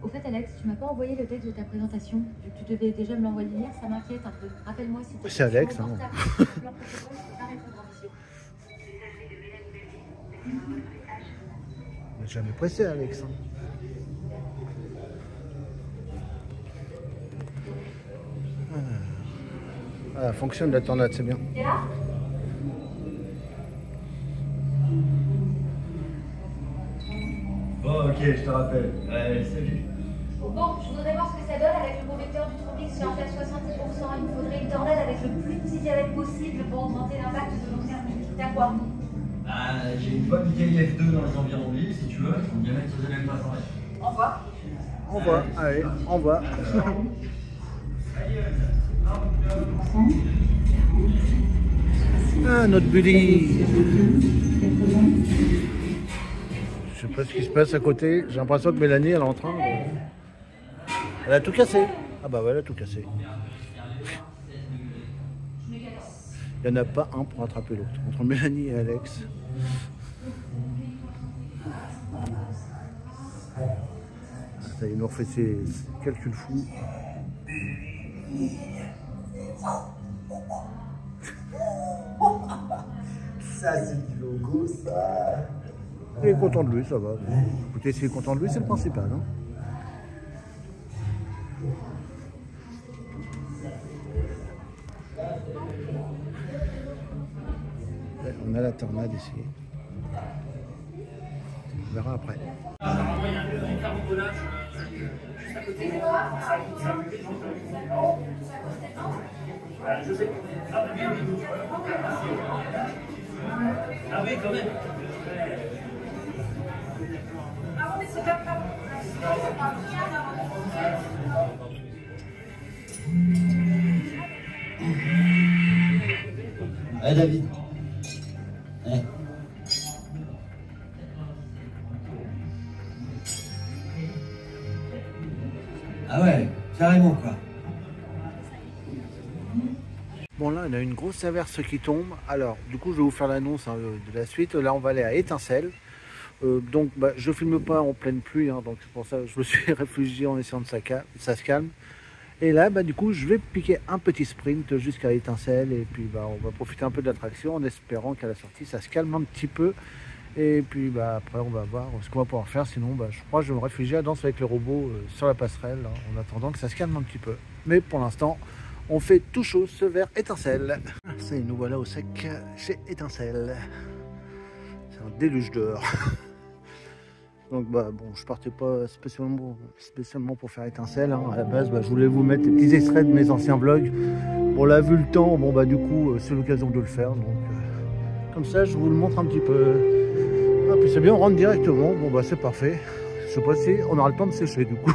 Au fait Alex, tu m'as pas envoyé le texte de ta présentation. Tu devais déjà me l'envoyer hier, ça m'inquiète un peu. Rappelle-moi si tu... C'est Alex, hein. On n'est jamais pressé Alex. Hein. Ah, fonctionne la tornade, c'est bien. T'es là ? Oh, ok, je te rappelle. Allez, salut. Bon, je voudrais voir ce que ça donne avec le convecteur du Strobix chargé à 70%. Il me faudrait une tornade avec le plus petit diamètre possible pour augmenter l'impact de mon thermique. T'as quoi? J'ai une bonne vieille F2 dans les environs de l'île, si tu veux. Son diamètre se même pas sans. Au revoir. On voit, allez, on voit. Ah, notre buddy. Je sais pas ce qui se passe à côté. J'ai l'impression que Mélanie, elle est en train de... Elle a tout cassé. Ah bah ouais, elle a tout cassé. Il n'y en a pas un pour attraper l'autre. Entre Mélanie et Alex. Ça, il nous refait ses calculs fous. Ça, c'est du logo, ça. Il est content de lui, ça va. Écoutez, s'il est content de lui, c'est le principal. Hein. On a la tornade ici. On verra après. Ah oui, quand même. David. Ouais. Ah ouais, carrément quoi. Bon là, on a une grosse averse qui tombe. Alors, du coup, je vais vous faire l'annonce de la suite. Là, on va aller à Étincelle. Donc, je filme pas en pleine pluie. Hein, donc, c'est pour ça que je me suis réfugié en essayant de ça se calme. Et là, du coup, je vais piquer un petit sprint jusqu'à Étincelle. Et puis, on va profiter un peu de l'attraction en espérant qu'à la sortie, ça se calme un petit peu. Et puis, après, on va voir ce qu'on va pouvoir faire. Sinon, je crois que je vais me réfugier à Danse avec les robots sur la passerelle, hein, en attendant que ça se calme un petit peu. Mais pour l'instant, on fait tout chaud vers Étincelle. Ça y est, nous voilà au sec chez Étincelle. C'est un déluge dehors. Donc je partais pas spécialement pour faire Étincelle. Hein. À la base, je voulais vous mettre des petits extraits de mes anciens vlogs. Bon là, vu le temps, du coup, c'est l'occasion de le faire. Donc comme ça, je vous le montre un petit peu. Ah, puis c'est bien, on rentre directement. C'est parfait. Je sais pas si on aura le temps de sécher du coup.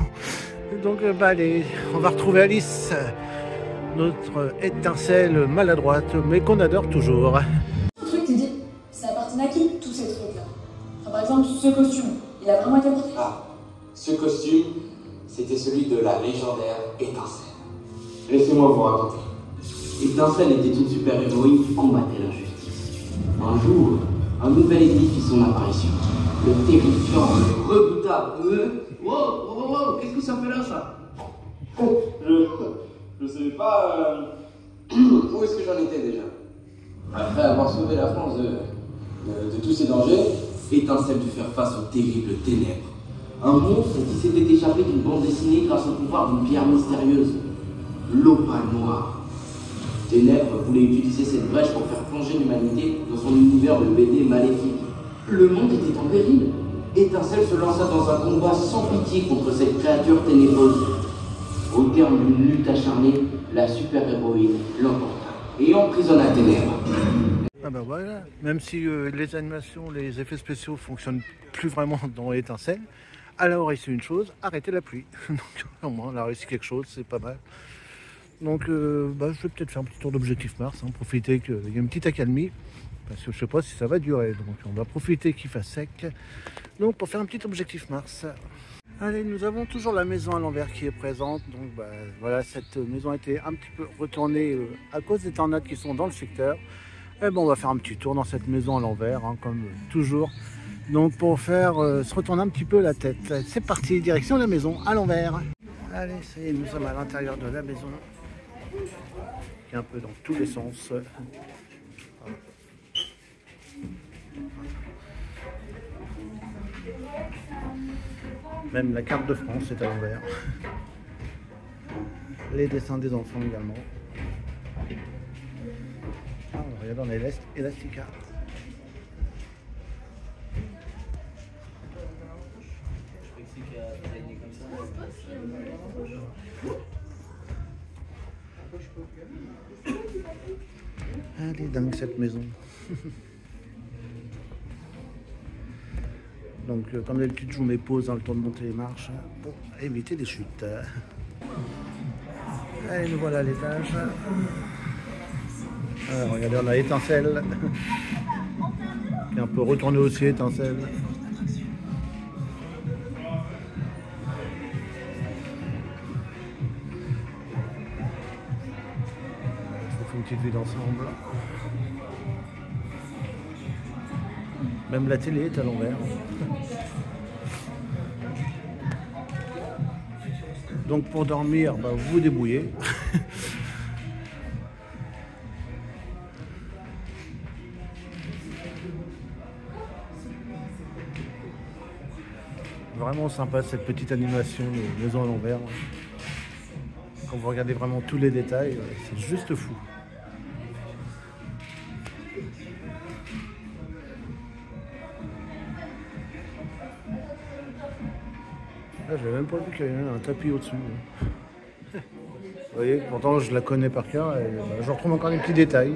Donc allez, on va retrouver Alice. Notre Étincelle maladroite, mais qu'on adore toujours. Le truc, tu dis, ça appartient à qui, tous ces trucs-là? Par exemple, ce costume, il a vraiment été porté. Ah, ce costume, c'était celui de la légendaire Étincelle. Laissez-moi vous raconter. Étincelle était une super-héroïne qui combattait l'injustice. Un jour, un nouvel ennemi fit son apparition. Le terrifiant, le redoutable. Wow, qu'est-ce que ça fait là, ça? Je sais pas. Où est-ce que j'en étais déjà? Après avoir sauvé la France de tous ces dangers, Étincelle dut faire face aux terribles ténèbres. Un monstre qui s'était échappé d'une bande dessinée grâce au pouvoir d'une pierre mystérieuse, l'opale noire. Ténèbres voulait utiliser cette brèche pour faire plonger l'humanité dans son univers de BD maléfique. Le monde était en péril. Étincelle se lança dans un combat sans pitié contre cette créature ténébreuse. Au terme d'une lutte acharnée, la super-héroïne l'emporta et emprisonna Ténèbres. Ah bah voilà, même si les animations, les effets spéciaux fonctionnent plus vraiment dans Étincelle, elle a réussi une chose, arrêter la pluie. Donc au moins elle a réussi quelque chose, c'est pas mal. Donc je vais peut-être faire un petit tour d'Objectif Mars, profiter qu'il y ait une petite accalmie, parce que je sais pas si ça va durer, donc on va profiter qu'il fasse sec. Donc pour faire un petit Objectif Mars. Allez, nous avons toujours la maison à l'envers qui est présente, donc voilà, cette maison a été un petit peu retournée à cause des tornades qui sont dans le secteur. Et bon, on va faire un petit tour dans cette maison à l'envers, comme toujours. Donc pour faire se retourner un petit peu la tête. C'est parti, direction la maison à l'envers. Allez, ça y est, nous sommes à l'intérieur de la maison. Qui est un peu dans tous les sens. Même la carte de France est à l'envers. Les dessins des enfants également. Ah, on regarde dans les Elastica. Elle est dingue cette maison. Donc comme d'habitude je vous mets pause dans le temps de monter les marches pour éviter des chutes. Allez, nous voilà à l'étage. Alors, regardez, on a Étincelle qui est un peu retourné aussi, Étincelle. On fait une petite vue d'ensemble. Même la télé est à l'envers. Donc pour dormir, vous vous débrouillez. Vraiment sympa cette petite animation de maison à l'envers. Quand vous regardez vraiment tous les détails, c'est juste fou. Là, j'avais même pas vu qu'il y avait un tapis au-dessus. Vous voyez, pourtant je la connais par cœur et je retrouve encore des petits détails.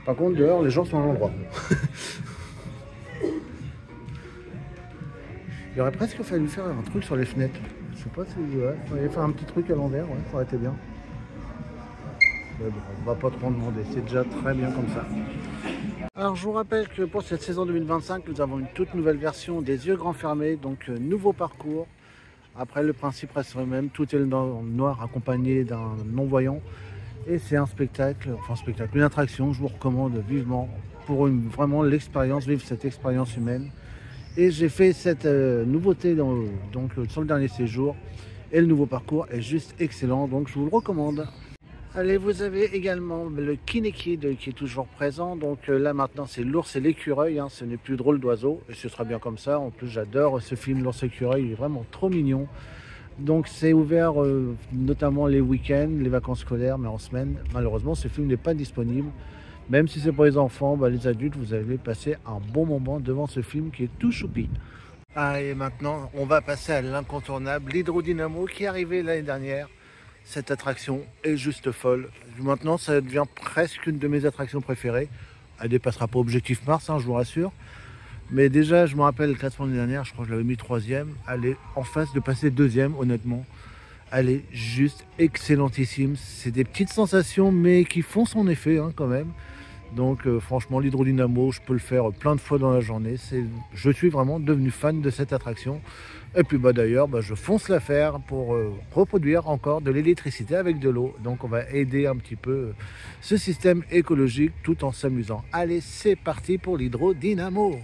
Par contre, dehors, les gens sont à l'endroit. Il aurait presque fallu faire un truc sur les fenêtres. Je sais pas si il fallait faire un petit truc à l'envers, ça aurait été bien. Mais bon, on va pas trop en demander, c'est déjà très bien comme ça. Alors je vous rappelle que pour cette saison 2025, nous avons une toute nouvelle version des yeux grands fermés, donc nouveau parcours. Après le principe reste le même, tout est dans le noir accompagné d'un non-voyant. Et c'est un spectacle, une attraction que je vous recommande vivement pour vraiment l'expérience, vivre cette expérience humaine. Et j'ai fait cette nouveauté sur le dernier séjour. Et le nouveau parcours est juste excellent, donc je vous le recommande. Allez, vous avez également le Kinekid qui est toujours présent. Donc là maintenant c'est l'ours et l'écureuil, ce n'est plus Drôle d'oiseau. Et ce sera bien comme ça. En plus j'adore ce film, l'ours et l'écureuil, il est vraiment trop mignon. Donc c'est ouvert notamment les week-ends, les vacances scolaires, mais en semaine, malheureusement ce film n'est pas disponible. Même si c'est pour les enfants, les adultes, vous allez passer un bon moment devant ce film qui est tout choupi. Et maintenant, on va passer à l'incontournable, l'Hydrodynamo qui est arrivé l'année dernière. Cette attraction est juste folle. Maintenant, ça devient presque une de mes attractions préférées. Elle ne dépassera pas Objectif Mars, je vous rassure. Mais déjà, je me rappelle le classement de l'année dernière, je crois que je l'avais mis 3e. Elle est en face de passer 2e, honnêtement. Elle est juste excellentissime. C'est des petites sensations, mais qui font son effet quand même. Donc franchement, l'hydrodynamo, je peux le faire plein de fois dans la journée. Je suis vraiment devenu fan de cette attraction. Et puis d'ailleurs, je fonce la faire pour reproduire encore de l'électricité avec de l'eau. Donc on va aider un petit peu ce système écologique tout en s'amusant. Allez, c'est parti pour l'hydrodynamo.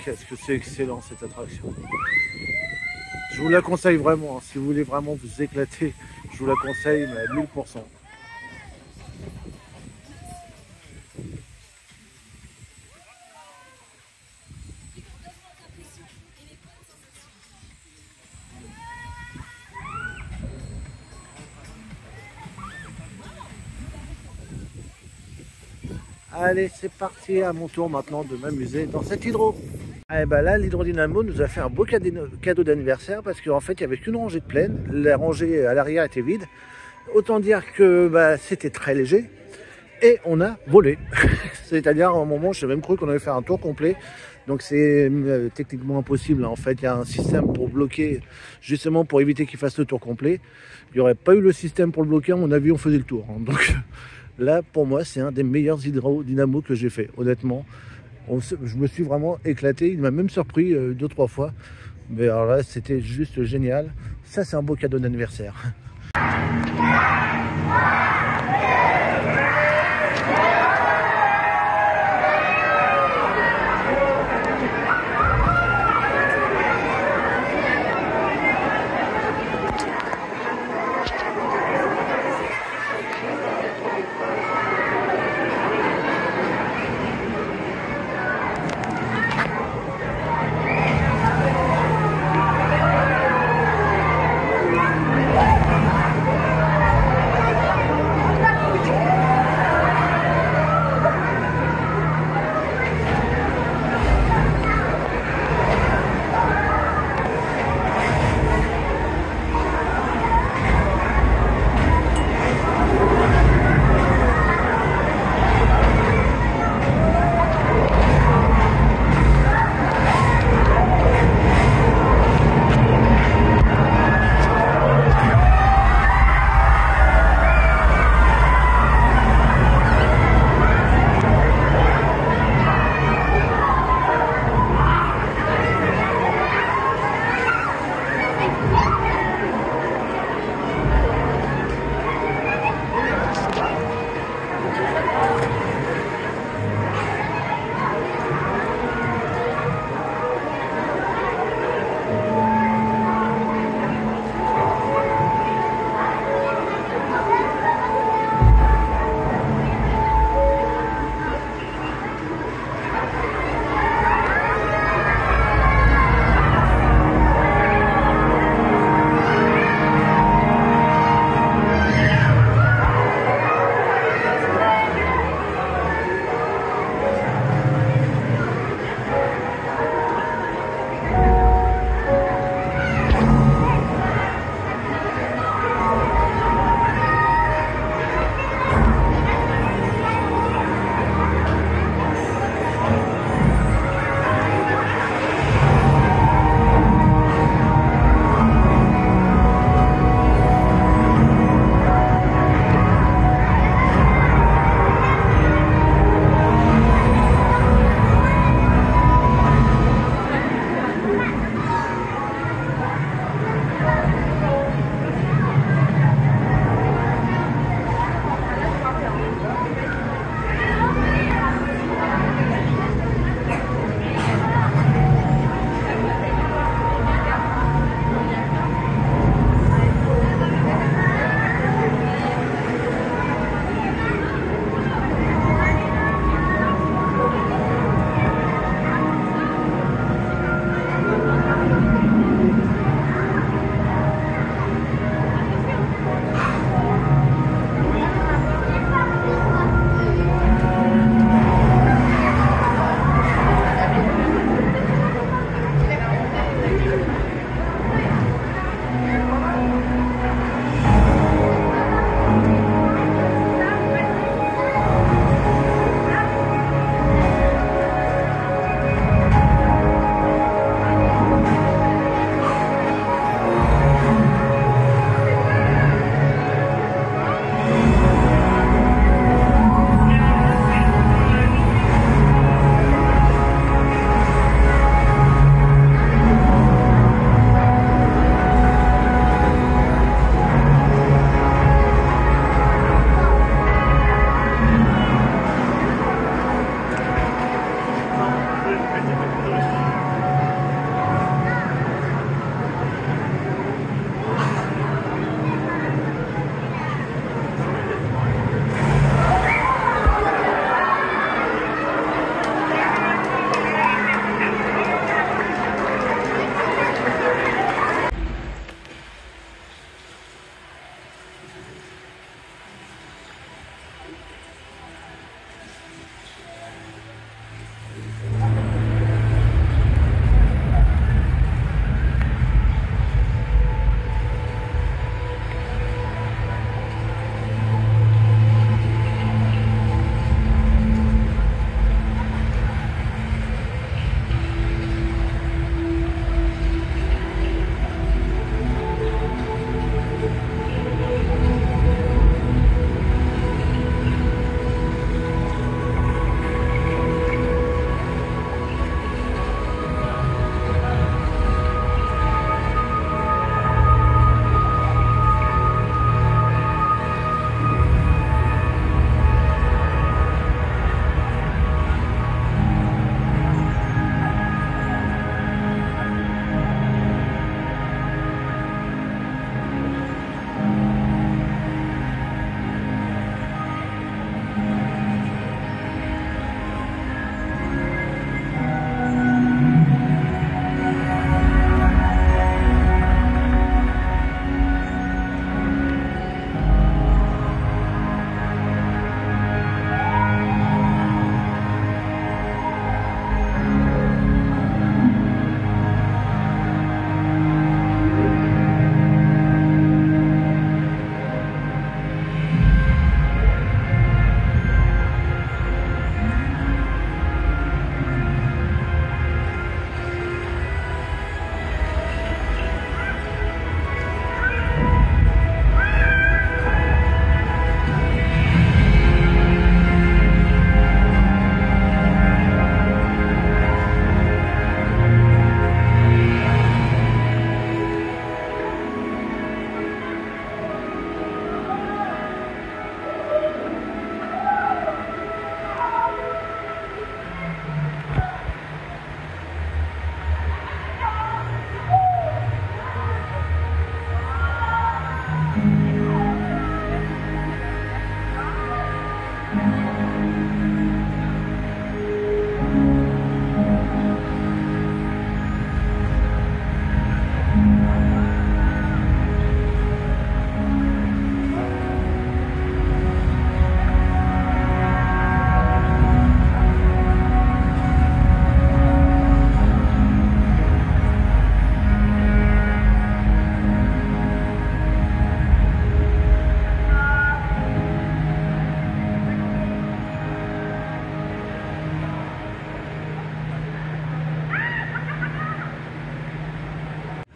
Qu'est-ce que c'est excellent cette attraction. Je vous la conseille vraiment, hein. Si vous voulez vraiment vous éclater, je vous la conseille mais à 1000%. Allez, c'est parti, à mon tour maintenant de m'amuser dans cet hydro. Et là, l'hydrodynamo nous a fait un beau cadeau d'anniversaire parce qu'en fait, il n'y avait qu'une rangée de pleine. La rangée à l'arrière était vide. Autant dire que c'était très léger. Et on a volé. C'est-à-dire, à un moment, j'ai même cru qu'on allait faire un tour complet. Donc, c'est techniquement impossible. En fait, il y a un système pour bloquer, justement pour éviter qu'il fasse le tour complet. Il n'y aurait pas eu le système pour le bloquer. À mon avis, on faisait le tour. Donc, là, pour moi, c'est un des meilleurs hydrodynamos que j'ai fait, honnêtement. Je me suis vraiment éclaté, il m'a même surpris 2-3 fois. Mais alors là, c'était juste génial. Ça, c'est un beau cadeau d'anniversaire.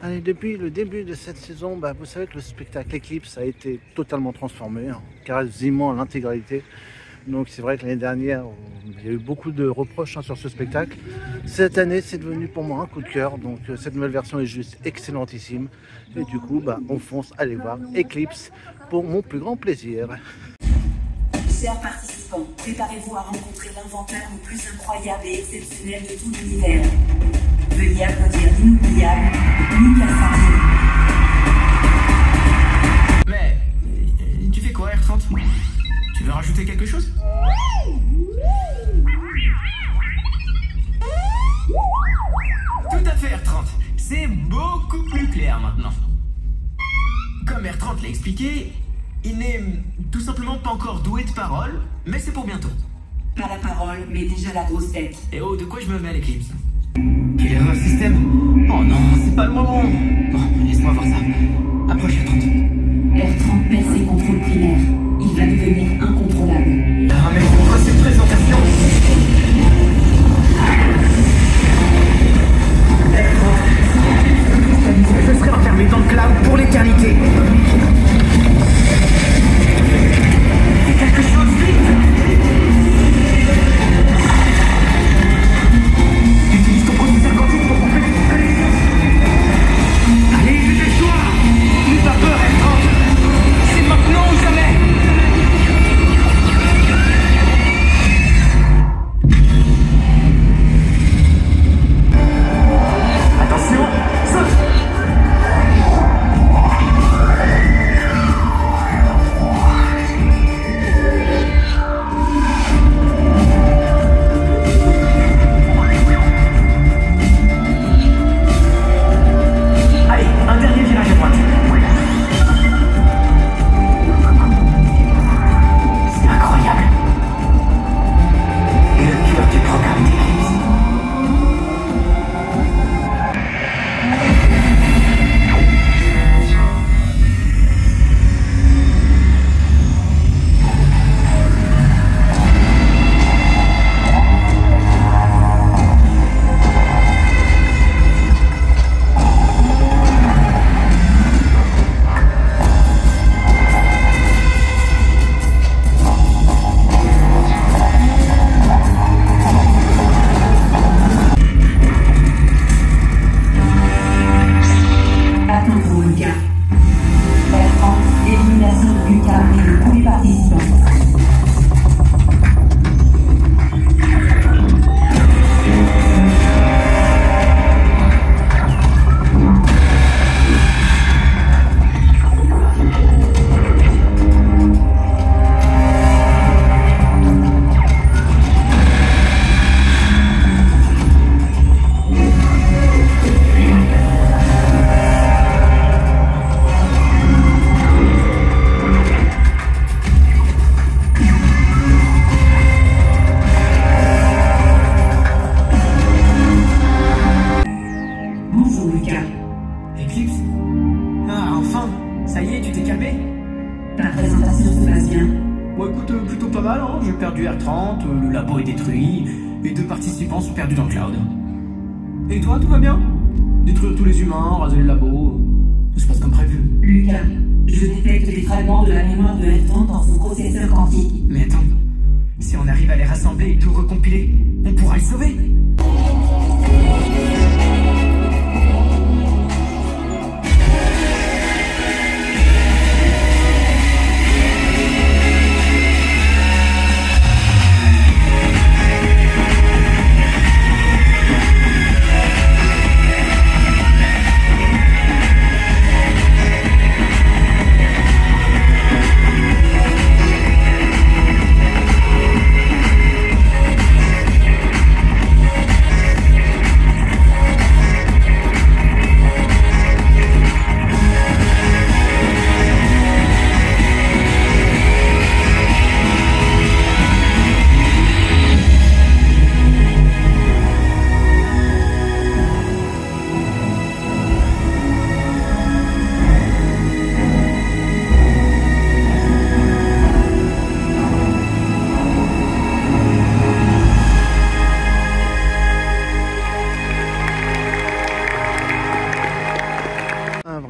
Allez, depuis le début de cette saison, vous savez que le spectacle Eclipse a été totalement transformé, hein, quasiment à l'intégralité. Donc c'est vrai que l'année dernière, il y a eu beaucoup de reproches sur ce spectacle. Cette année, c'est devenu pour moi un coup de cœur. Donc cette nouvelle version est juste excellentissime. Et du coup, on fonce aller voir Eclipse pour mon plus grand plaisir. Chers participants, préparez-vous à rencontrer l'inventeur le plus incroyable et exceptionnel de tout l'univers. Veuillez applaudir l'inoubliable Lucas Sargent. Mais, tu fais quoi R30? Tu veux rajouter quelque chose? Tout à fait R30, c'est beaucoup plus clair maintenant. Comme R30 l'a expliqué, il n'est tout simplement pas encore doué de parole, mais c'est pour bientôt. Pas la parole, mais déjà la grosse tête. Et oh, de quoi je me mets à l'Eclipse? Quelle erreur système? Oh non, c'est pas le moment. Bon, laisse-moi voir ça. Approche R30. R30 perd ses contrôles primaires. Il va devenir incontrôlable. Ah mais c'est quoi cette présentation? R30, je serai enfermé dans le cloud pour l'éternité. C'est quelque chose vite. Utilise ton processeur quantique pour compléter ton connexion. Allez, dépêche-toi. N'aie pas peur, R30. C'est maintenant ou jamais. Attention, saute. Allez, un dernier virage à droite. C'est incroyable. Et le cœur du programme d'Eclipse. Attention, Lucas. R30, élimination de Lucas et de tous les participants. Bonjour Lucas. Eclipse? Ah, enfin. Ça y est, tu t'es calmé? Ta présentation se passe bien. Bon, écoute, plutôt pas mal, hein. J'ai perdu R30, le labo est détruit, les 2 participants sont perdus dans le cloud. Et toi, tout va bien? Détruire tous les humains, raser le labo, tout se passe comme prévu. Lucas, je détecte des fragments de la mémoire de R30 dans son processeur quantique. Mais attends, si on arrive à les rassembler et tout recompiler, on pourra le sauver.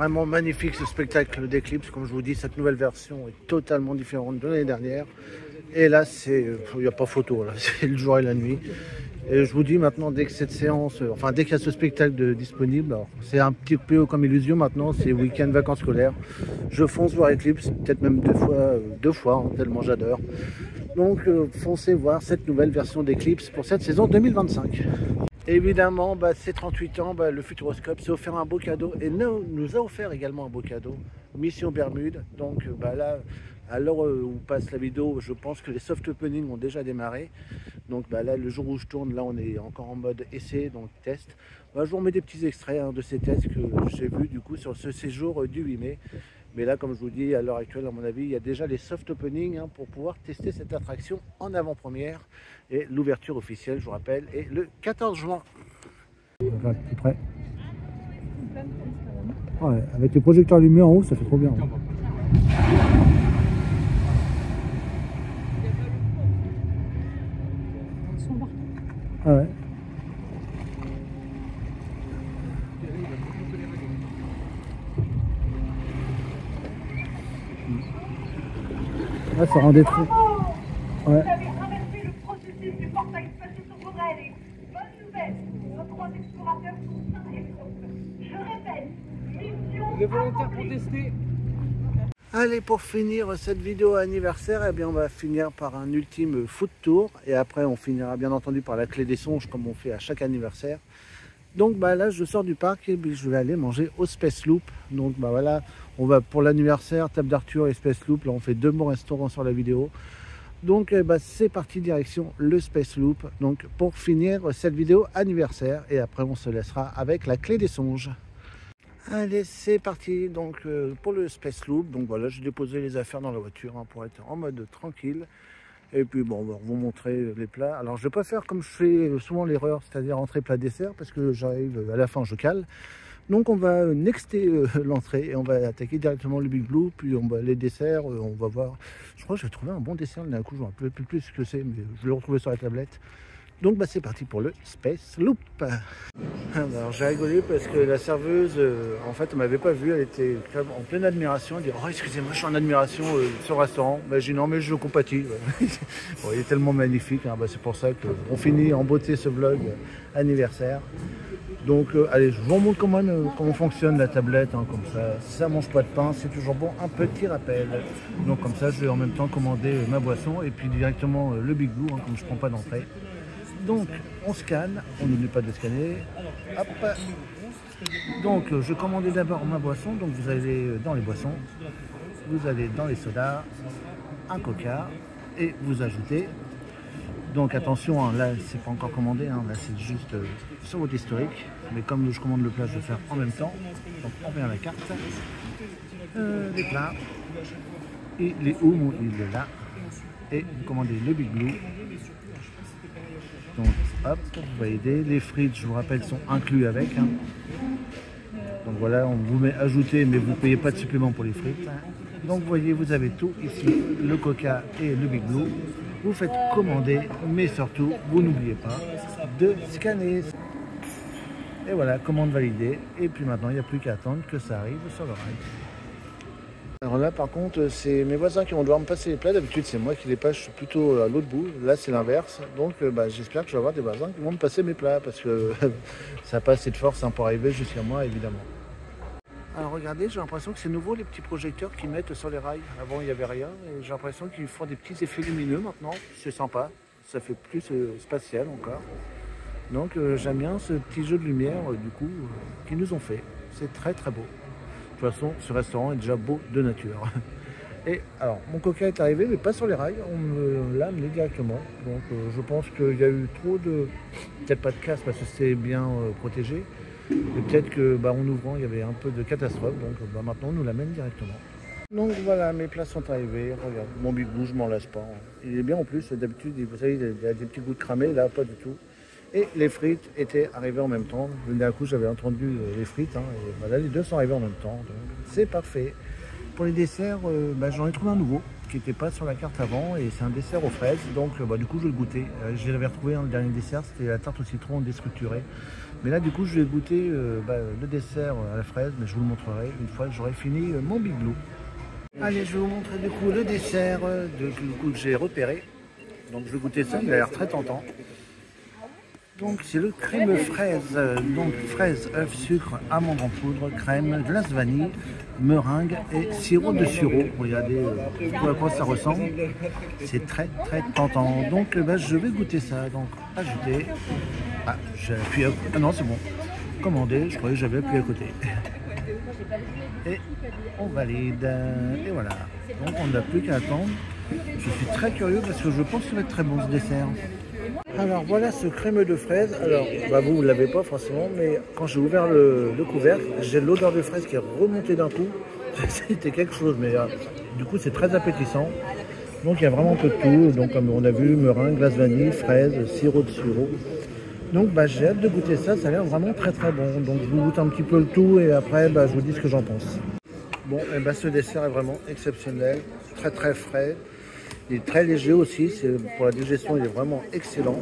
Vraiment magnifique ce spectacle d'Eclipse. Comme je vous dis, cette nouvelle version est totalement différente de l'année dernière. Et là, il n'y a pas photo, là, c'est le jour et la nuit. Et je vous dis maintenant, dès que cette séance, enfin dès qu'il y a ce spectacle disponible, c'est un petit peu comme Illusion maintenant, c'est week-end vacances scolaires. Je fonce voir Eclipse, peut-être même deux fois hein, tellement j'adore. Donc foncez voir cette nouvelle version d'Eclipse pour cette saison 2025. Évidemment, ces 38 ans, le Futuroscope s'est offert un beau cadeau et nous a offert également un beau cadeau, Mission Bermude. Donc là, à l'heure où passe la vidéo, je pense que les soft openings ont déjà démarré. Donc là, le jour où je tourne, là on est encore en mode essai, donc test. Je vous remets des petits extraits hein, de ces tests que j'ai vus du coup sur ce séjour du 8 mai. Mais là, comme je vous dis, à l'heure actuelle, à mon avis, il y a déjà les soft openings hein, pour pouvoir tester cette attraction en avant-première. Et l'ouverture officielle, je vous rappelle, est le 14 juin. Voilà, c'est prêt. Ouais, avec les projecteurs lumière en haut, ça fait trop bien. Hein. Ah ouais. Ah, ça rendait trop. Ouais. Vous avez traversé le processus du portail spatial sur vos rêves. Bonne nouvelle, nos 3 explorateurs sont sains et saufs. Je répète, mission. Les volontaires pour tester. Allez, pour finir cette vidéo anniversaire, eh bien, on va finir par un ultime foot tour. Et après, on finira bien entendu par la clé des songes, comme on fait à chaque anniversaire. Donc là, je sors du parc et je vais aller manger au Space Loop. Donc voilà, on va pour l'anniversaire, Table d'Arthur et Space Loop. Là, on fait 2 bons restaurants sur la vidéo. Donc c'est parti, direction le Space Loop. Donc pour finir cette vidéo anniversaire. Et après, on se laissera avec la clé des songes. Allez, c'est parti donc pour le Space Loop. Donc voilà, j'ai déposé les affaires dans la voiture hein, pour être en mode tranquille. Et puis bon, on va vous montrer les plats. Alors je vais pas faire comme je fais souvent l'erreur, c'est-à-dire entrée, plat, dessert, parce que j'arrive à la fin, je cale. Donc on va nexter l'entrée et on va attaquer directement le Big Blue, puis on va les desserts, on va voir. Je crois que j'ai trouvé un bon dessert d'un coup, je ne me rappelle plus ce que c'est, mais je l'ai retrouvé sur la tablette. Donc c'est parti pour le Space Loop. Alors j'ai rigolé parce que la serveuse, en fait, elle m'avait pas vu, elle était en pleine admiration. Elle dit oh excusez-moi, je suis en admiration sur le restaurant. J'ai dit non mais je compatis. Bon, il est tellement magnifique, hein, c'est pour ça qu'on finit en beauté ce vlog anniversaire. Donc allez, je vous montre comment fonctionne la tablette, hein, comme ça mange pas de pain, c'est toujours bon, un petit rappel. Donc comme ça je vais en même temps commander ma boisson et puis directement le Big Blue, hein, comme je prends pas d'entrée. Donc on scanne, on n'oublie pas de scanner. Hop. Donc je commandais d'abord ma boisson, donc vous allez dans les boissons, vous allez dans les sodas, un coca et vous ajoutez. Donc attention, hein, là c'est pas encore commandé, hein, là c'est juste sur votre historique. Mais comme je commande le plat, je vais faire en même temps. Donc on vient à la carte, les plats et les houmous, il est là. Et vous commandez le Big Blue. Donc hop, vous voyez les frites, je vous rappelle, sont inclus avec. Hein. Donc voilà, on vous met ajouté, mais vous ne payez pas de supplément pour les frites. Donc vous voyez, vous avez tout ici, le coca et le Big Blue. Vous faites commander, mais surtout, vous n'oubliez pas de scanner. Et voilà, commande validée. Et puis maintenant, il n'y a plus qu'à attendre que ça arrive sur le rail. Alors là, par contre, c'est mes voisins qui vont devoir me passer les plats. D'habitude, c'est moi qui les passe, je suis plutôt à l'autre bout. Là, c'est l'inverse. Donc, j'espère que je vais avoir des voisins qui vont me passer mes plats parce que ça n'a pas assez de force hein, pour arriver jusqu'à moi, évidemment. Alors regardez, j'ai l'impression que c'est nouveau les petits projecteurs qu'ils mettent sur les rails. Avant, il n'y avait rien. Et j'ai l'impression qu'ils font des petits effets lumineux maintenant. C'est sympa. Ça fait plus spatial encore. Donc j'aime bien ce petit jeu de lumière du coup qu'ils nous ont fait. C'est très très beau. De toute façon, ce restaurant est déjà beau de nature. Et alors, mon coca est arrivé, mais pas sur les rails. On me l'a amené directement. Donc je pense qu'il y a eu trop de... Peut-être pas de casse parce que c'est bien protégé. Et peut-être que en ouvrant, il y avait un peu de catastrophe. Donc maintenant, on nous l'amène directement. Donc voilà, mes plats sont arrivés. Regarde, mon Big Blue, je m'en lasse pas. Il est bien en plus. D'habitude, vous savez, il y a des petits bouts de cramés. Là, pas du tout. Et les frites étaient arrivées en même temps. D'un coup, j'avais entendu les frites. Hein, et voilà, les deux sont arrivés en même temps. Donc c'est parfait. Pour les desserts, j'en ai trouvé un nouveau. qui n'était pas sur la carte avant et c'est un dessert aux fraises, donc du coup je vais le goûter. Je l'avais retrouvé dans le dernier dessert, c'était la tarte au citron déstructurée. Mais là du coup je vais goûter le dessert à la fraise, mais je vous le montrerai une fois que j'aurai fini mon Big Blue. Allez, je vais vous montrer du coup le dessert que j'ai repéré. Donc je vais goûter ça, il a l'air très tentant. Donc c'est le crème fraise, donc fraise, œuf, sucre, amande en poudre, crème, glace vanille, meringue et sirop de sureau. Regardez à quoi ça ressemble. C'est très très tentant. Donc je vais goûter ça. Donc ajouter. Ah, j'ai appuyé à... Ah non, c'est bon. Commander, je croyais que j'avais appuyé à côté. Et on valide. Et voilà. Donc on n'a plus qu'à attendre. Je suis très curieux parce que je pense qu'il va être très bon ce dessert. Alors voilà ce crémeux de fraise. Alors vous ne l'avez pas forcément, mais quand j'ai ouvert le couvercle, j'ai l'odeur de fraise qui est remontée d'un coup. C'était quelque chose, mais du coup c'est très appétissant. Donc il y a vraiment un peu de tout. Donc comme on a vu, meringue, glace vanille, fraise, sirop de sureau. Donc j'ai hâte de goûter ça, ça a l'air vraiment très très bon. Donc je vous goûte un petit peu le tout et après je vous dis ce que j'en pense. Bon, et ce dessert est vraiment exceptionnel, très très frais. Il est très léger aussi, pour la digestion il est vraiment excellent.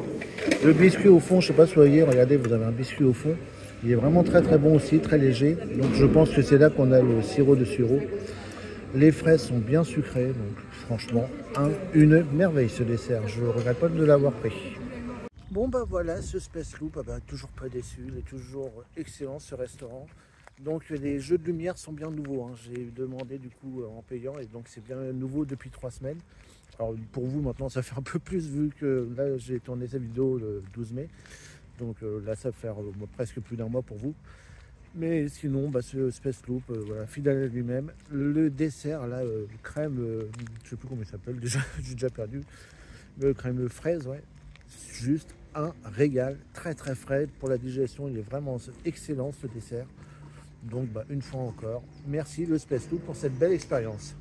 Le biscuit au fond, je ne sais pas si vous voyez, regardez, vous avez un biscuit au fond. Il est vraiment très très bon aussi, très léger. Donc je pense que c'est là qu'on a le sirop de sureau. Les fraises sont bien sucrées, donc franchement, une merveille ce dessert. Je ne regrette pas de l'avoir pris. Bon voilà, ce Space Loop, toujours pas déçu, il est toujours excellent ce restaurant. Donc les jeux de lumière sont bien nouveaux, j'ai demandé du coup en payant et donc c'est bien nouveau depuis 3 semaines. Alors pour vous maintenant ça fait un peu plus vu que là j'ai tourné cette vidéo le 12 mai. Donc là ça va faire presque plus d'un mois pour vous. Mais sinon ce Space Loop, voilà, fidèle à lui-même. Le dessert là, crème, je sais plus comment il s'appelle déjà, j'ai déjà perdu. Le crème fraise, ouais, juste un régal, très très frais pour la digestion, il est vraiment excellent ce dessert. Donc une fois encore, merci le Space Loop pour cette belle expérience.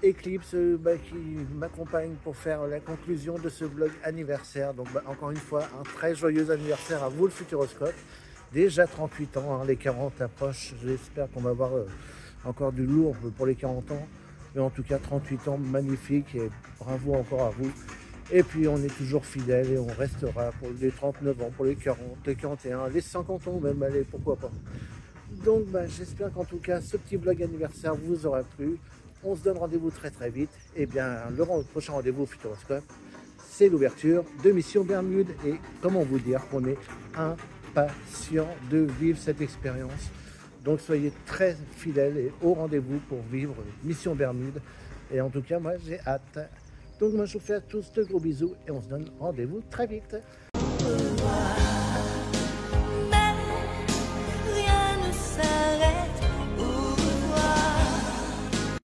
Eclipse qui m'accompagne pour faire la conclusion de ce vlog anniversaire. Donc encore une fois, un très joyeux anniversaire à vous le Futuroscope. Déjà 38 ans, hein, les 40 approchent. J'espère qu'on va avoir encore du lourd pour les 40 ans. Mais en tout cas, 38 ans, magnifique, et bravo encore à vous. Et puis on est toujours fidèles et on restera pour les 39 ans, pour les 40, les 41, les 50 ans même, allez, pourquoi pas. Donc j'espère qu'en tout cas, ce petit vlog anniversaire vous aura plu. On se donne rendez-vous très très vite. Et bien, le prochain rendez-vous au Futuroscope, c'est l'ouverture de Mission Bermude. Et comment vous dire qu'on est impatient de vivre cette expérience. Donc soyez très fidèles et au rendez-vous pour vivre Mission Bermude. Et en tout cas, moi j'ai hâte. Donc moi je vous fais à tous de gros bisous et on se donne rendez-vous très vite.